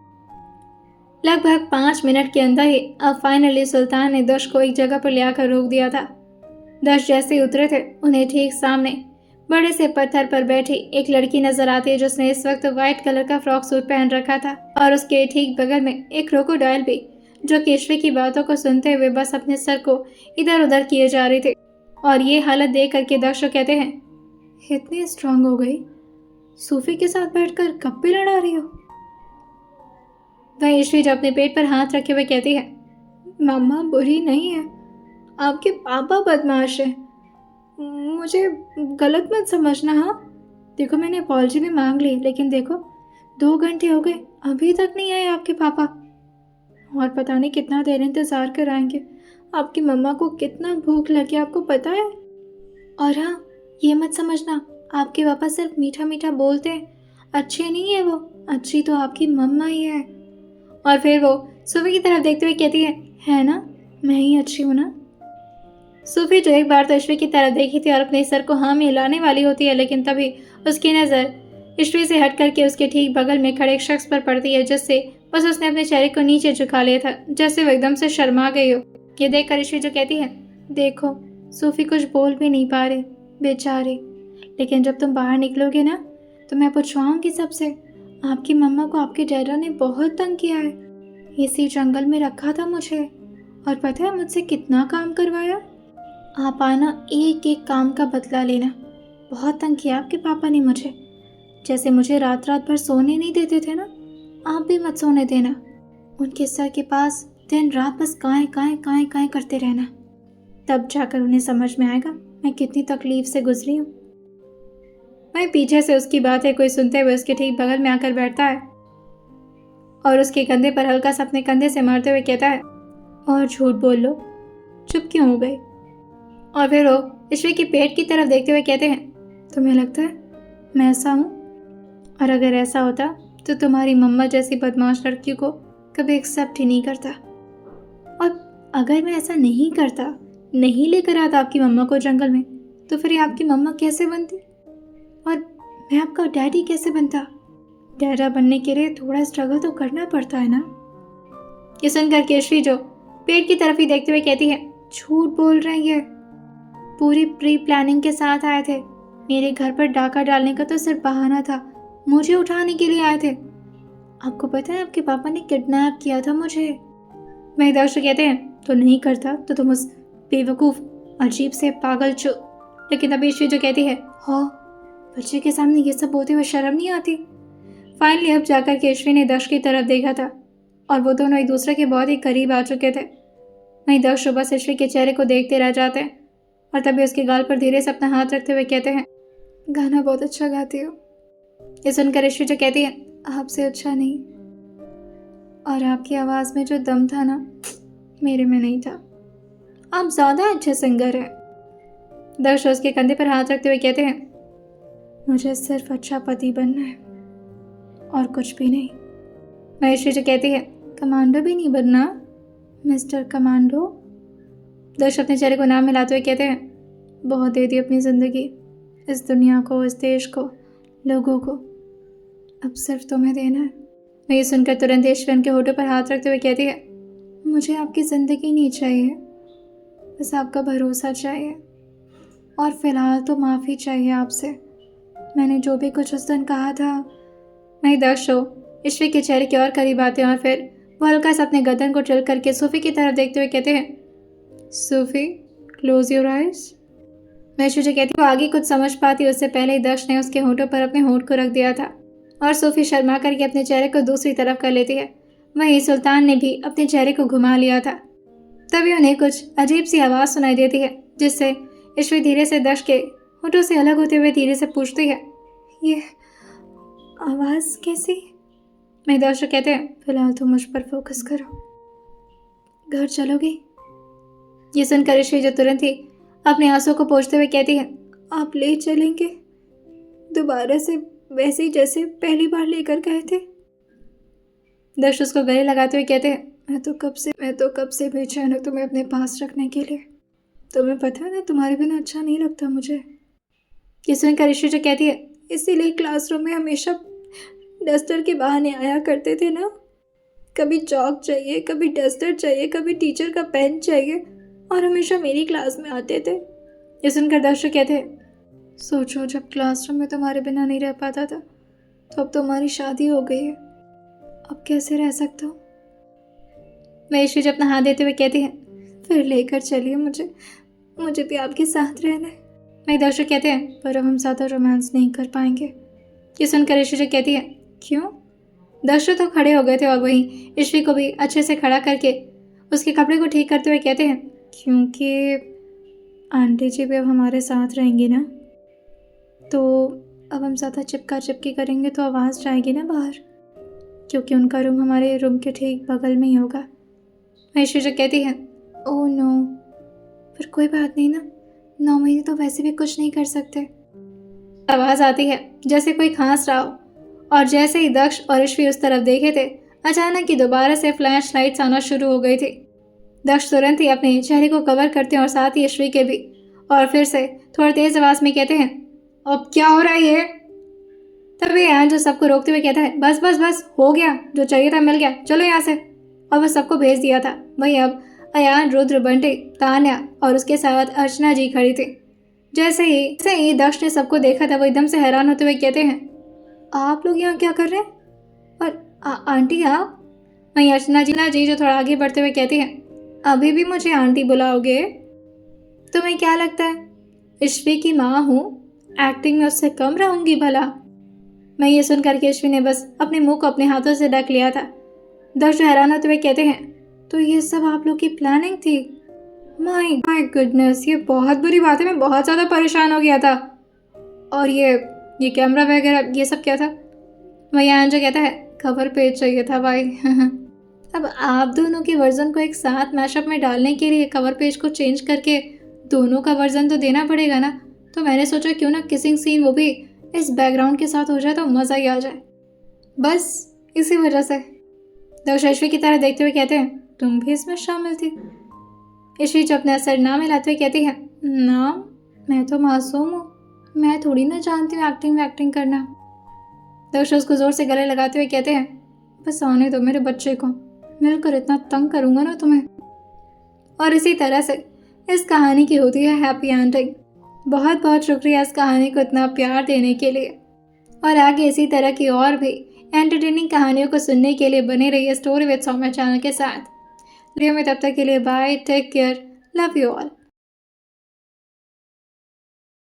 लगभग 5 मिनट के अंदर ही अब फाइनली सुल्तान ने दक्ष को एक जगह पर ले आकर रोक दिया था। दक्ष जैसे ही उतरे थे, उन्हें ठीक सामने बड़े से पत्थर पर बैठी एक लड़की नजर आती है, जिसने इस वक्त व्हाइट कलर का फ्रॉक सूट पहन रखा था और उसके ठीक बगल में एक क्रोकोडाइल भी, जो ईश्वी की बातों को सुनते हुए बस अपने सर को इधर उधर किए जा रही थी। और ये हालत देख करके दक्ष कहते हैं, इतनी स्ट्रांग हो गई, सूफी के साथ बैठकर गप्पे लड़ा रही हो। वह ईश्वी जो अपने पेट पर हाथ रखे हुए कहती है, मम्मा बुरी नहीं है, आपके पापा बदमाश है, मुझे गलत मत समझना। हाँ देखो, मैंने अपॉलजी भी मांग ली, लेकिन देखो 2 घंटे हो गए, अभी तक नहीं आए आपके पापा, और पता नहीं कितना देर इंतज़ार कर आएंगे। आपकी मम्मा को कितना भूख लगी, आपको पता है। और हाँ, ये मत समझना आपके पापा सिर्फ मीठा मीठा बोलते हैं, अच्छे नहीं है वो, अच्छी तो आपकी मम्मा ही है। और फिर वो सूफी की तरफ देखते हुए कहती है ना, मैं ही अच्छी हूँ ना। सूफी जो एक बार तो ईश्वी की तरफ देखी थी और अपने सर को हाँ में हिलाने वाली होती है, लेकिन तभी उसकी नज़र ईश्वी से हट करके उसके ठीक बगल में खड़े एक शख्स पर पड़ती है, जिससे बस उसने अपने चेहरे को नीचे झुका लिया था, जैसे वो एकदम से शर्मा गई हो। ये देखकर ईश्वी जो कहती है, देखो सूफी कुछ बोल भी नहीं पा रही बेचारी, लेकिन जब तुम बाहर निकलोगे ना तो मैं पूछवाऊंगी सबसे, आपकी मम्मा को आपके डैडा ने बहुत तंग किया है, इसी जंगल में रखा था मुझे, और पता है मुझसे कितना काम करवाया। आप आना, एक एक काम का बदला लेना। बहुत तंग किया आपके पापा ने मुझे, जैसे मुझे रात रात भर सोने नहीं देते थे ना, आप भी मत सोने देना। उनके सर के पास दिन रात बस काएं काएं काएं काएं करते रहना, तब जाकर उन्हें समझ में आएगा मैं कितनी तकलीफ से गुजरी हूँ। मैं पीछे से उसकी बातें कोई सुनते हुए उसके ठीक बगल में आकर बैठता है और उसके कंधे पर हल्का सा अपने कंधे से मारते हुए कहता है, और झूठ बोल लो, चुप क्यों हो गई। और फिर वो ईश्वी की पेट की तरफ देखते हुए कहते हैं, तुम्हें लगता है मैं ऐसा हूँ? और अगर ऐसा होता तो तुम्हारी मम्मा जैसी बदमाश लड़की को कभी एक्सेप्ट ही नहीं करता। और अगर मैं ऐसा नहीं करता, नहीं लेकर आता आपकी मम्मा को जंगल में, तो फिर आपकी मम्मा कैसे बनती और मैं आपका डैडी कैसे बनता? डैडा बनने के लिए थोड़ा स्ट्रगल तो करना पड़ता है ना। ये सुनकर केशवी जो पेट की तरफ ही देखते हुए कहती है, झूठ बोल रही है, पूरी प्री प्लानिंग के साथ आए थे, मेरे घर पर डाका डालने का तो सिर्फ बहाना था, मुझे उठाने के लिए आए थे। आपको पता है आपके पापा ने किडनैप किया था मुझे। मेघदर्श कहते हैं, तो नहीं करता तो तुम उस बेवकूफ़ अजीब से पागल लेकिन तभी ईश्वी जो कहती है, हाँ, बच्चे के सामने ये सब बोलते हुए शर्म नहीं आती। फाइनली अब जाकर के ईश्वी ने दक्ष की तरफ देखा था और वो दोनों एक दूसरे के बहुत ही करीब आ चुके थे। वहीं दक्ष सुबह से ईश्वी के चेहरे को देखते रह जाते हैं और तभी उसके गाल पर धीरे से अपना हाथ रखते हुए कहते हैं, गाना बहुत अच्छा गाती हो। ये सुनकर ईश्वी जो कहती है, आपसे अच्छा नहीं, और आपकी आवाज़ में जो दम था ना, मेरे में नहीं था। आप ज़्यादा अच्छे सिंगर हैं। दक्ष उसके कंधे पर हाथ रखते हुए कहते हैं, मुझे सिर्फ अच्छा पति बनना है और कुछ भी नहीं। महेश्वरी जो कहती है, कमांडो भी नहीं बनना, मिस्टर कमांडो। दक्ष अपने चेहरे को नाम मिलाते हुए कहते हैं, बहुत दे दी अपनी ज़िंदगी, इस दुनिया को, इस देश को, लोगों को, अब सिर्फ तुम्हें देना है। मैं ये सुनकर तुरंत ईश्वी उनके होठों पर हाथ रखते हुए कहती है, मुझे आपकी ज़िंदगी नहीं चाहिए, बस आपका भरोसा चाहिए, और फिलहाल तो माफ़ी चाहिए आपसे, मैंने जो भी कुछ उस दिन कहा था। मैं दक्ष हो ईश्वी के चेहरे के और करीब आते हैं और फिर वो हल्का सा अपने गर्दन को टिल्ट करके सूफी की तरफ देखते हुए कहते हैं, सूफी, क्लोज योर आइज। मैं जो कहती वो आगे कुछ समझ पाती उससे पहले ही दक्ष ने उसके होठों पर अपने होठ को रख दिया था और सूफी शर्मा करके अपने चेहरे को दूसरी तरफ कर लेती है। वहीं सुल्तान ने भी अपने चेहरे को घुमा लिया था। तभी उन्हें कुछ अजीब सी आवाज़ सुनाई देती है जिससे ईश्वी धीरे से दक्ष के होठों से अलग होते हुए धीरे से पूछती है, ये आवाज़ कैसी? मैं दक्ष कहते हैं, फिलहाल तो मुझ पर फोकस करो, घर चलोगी? ये सुनकर ईश्वी जो तुरंत ही अपने आंसू को पोंछते हुए कहती है, आप ले चलेंगे दोबारा से वैसे ही जैसे पहली बार लेकर गए थे। दक्ष उसको गले लगाते हुए कहते हैं, मैं तो कब से बेचैन हूँ तुम्हें अपने पास रखने के लिए, तुम्हें पता है ना तुम्हारे बिना अच्छा नहीं लगता मुझे। ये सुनकर ईश्वी जो कहती है, इसीलिए क्लासरूम में हमेशा डस्टर के बहाने आया करते थे ना, कभी चौक चाहिए, कभी डस्टर चाहिए, कभी टीचर का पेन चाहिए, और हमेशा मेरी क्लास में आते थे। ये सुनकर दर्शक कहते हैं, सोचो जब क्लासरूम में तुम्हारे बिना नहीं रह पाता था तो अब तुम्हारी शादी हो गई है, अब कैसे रह सकता हूँ। मैं ईश्वी जो अपना हाथ देते हुए कहती है, फिर लेकर चलिए मुझे भी आपके साथ रहना है। मैं दर्शक कहते हैं, पर अब हम ज़्यादा रोमांस नहीं कर पाएंगे। ये सुनकर ईश्वी जो कहती है, क्यों? दर्शक तो खड़े हो गए थे और वहीं ईश्वी को भी अच्छे से खड़ा करके उसके कपड़े को ठीक करते हुए कहते हैं, क्योंकि आंटी जी भी अब हमारे साथ रहेंगी ना, तो अब हम ज़्यादा चिपका चिपकी करेंगे तो आवाज़ जाएगी ना बाहर, क्योंकि उनका रूम हमारे रूम के ठीक बगल में ही होगा। ईश्वी जो कहती है, ओह नो, पर कोई बात नहीं ना, 9 महीने तो वैसे भी कुछ नहीं कर सकते। आवाज़ आती है जैसे कोई खांस रहा हो, और जैसे ही दक्ष और ईश्वी उस तरफ देखे थे, अचानक ही दोबारा से फ्लैश लाइट्स आना शुरू हो गई थी। दक्ष तुरंत ही अपने चेहरे को कवर करते हैं और साथ ही ईश्वी के भी, और फिर से थोड़ी तेज आवाज़ में कहते हैं, अब क्या हो रहा है ये? तभी अयान जो सबको रोकते हुए कहता है, बस बस बस, हो गया, जो चाहिए था मिल गया, चलो यहाँ से। और वह सबको भेज दिया था। वहीं अब अयान, रुद्र, बंटी, तान्या और उसके साथ अर्चना जी खड़ी थी। जैसे ही दक्ष ने सबको देखा था वो एकदम से हैरान होते हुए कहते हैं, आप लोग यहाँ क्या कर रहे हैं? और आंटी आप? वहीं अर्चना जी जो थोड़ा आगे बढ़ते हुए कहती हैं, अभी भी मुझे आंटी बुलाओगे? तुम्हें क्या लगता है ईश्वी की माँ हूँ, एक्टिंग में उससे कम रहूँगी भला? मैं ये सुनकर के ईश्वी ने बस अपने मुंह को अपने हाथों से ढक लिया था। दक्ष हैरान होते हुए कहते हैं, तो ये सब आप लोग की प्लानिंग थी? माय गुडनेस, ये बहुत बुरी बात है, मैं बहुत ज़्यादा परेशान हो गया था। और ये कैमरा वगैरह ये सब क्या था? वही अंजू कहता है, कवर पेज चाहिए था भाई। अब आप दोनों के वर्जन को एक साथ मैशअप में डालने के लिए कवर पेज को चेंज करके दोनों का वर्जन तो देना पड़ेगा ना, तो मैंने सोचा क्यों ना किसिंग सीन वो भी इस बैकग्राउंड के साथ हो जाए तो मज़ा ही आ जाए। बस इसी वजह से। दक्ष ईश्वी की तरह देखते हुए कहते हैं, तुम भी इसमें शामिल थी? ईश्वी जो अपना सर नाम हिलाते हुए कहती है, नाम? मैं तो मासूम हूँ, मैं थोड़ी ना जानती हूँ एक्टिंग करना। दक्ष उसको जोर से गले लगाते हुए कहते हैं, बस आने दो मेरे बच्चे को, मिलकर इतना तंग करूँगा ना तुम्हें। और इसी तरह से इस कहानी की होती है हैप्पी एंडिंग। बहुत बहुत शुक्रिया इस कहानी को इतना प्यार देने के लिए, और आगे इसी तरह की और भी एंटरटेनिंग कहानियों को सुनने के लिए बने रहिए स्टोरी विद सौम्या चैनल के साथ। वीडियो में तब तक के लिए bye, take care, love you all.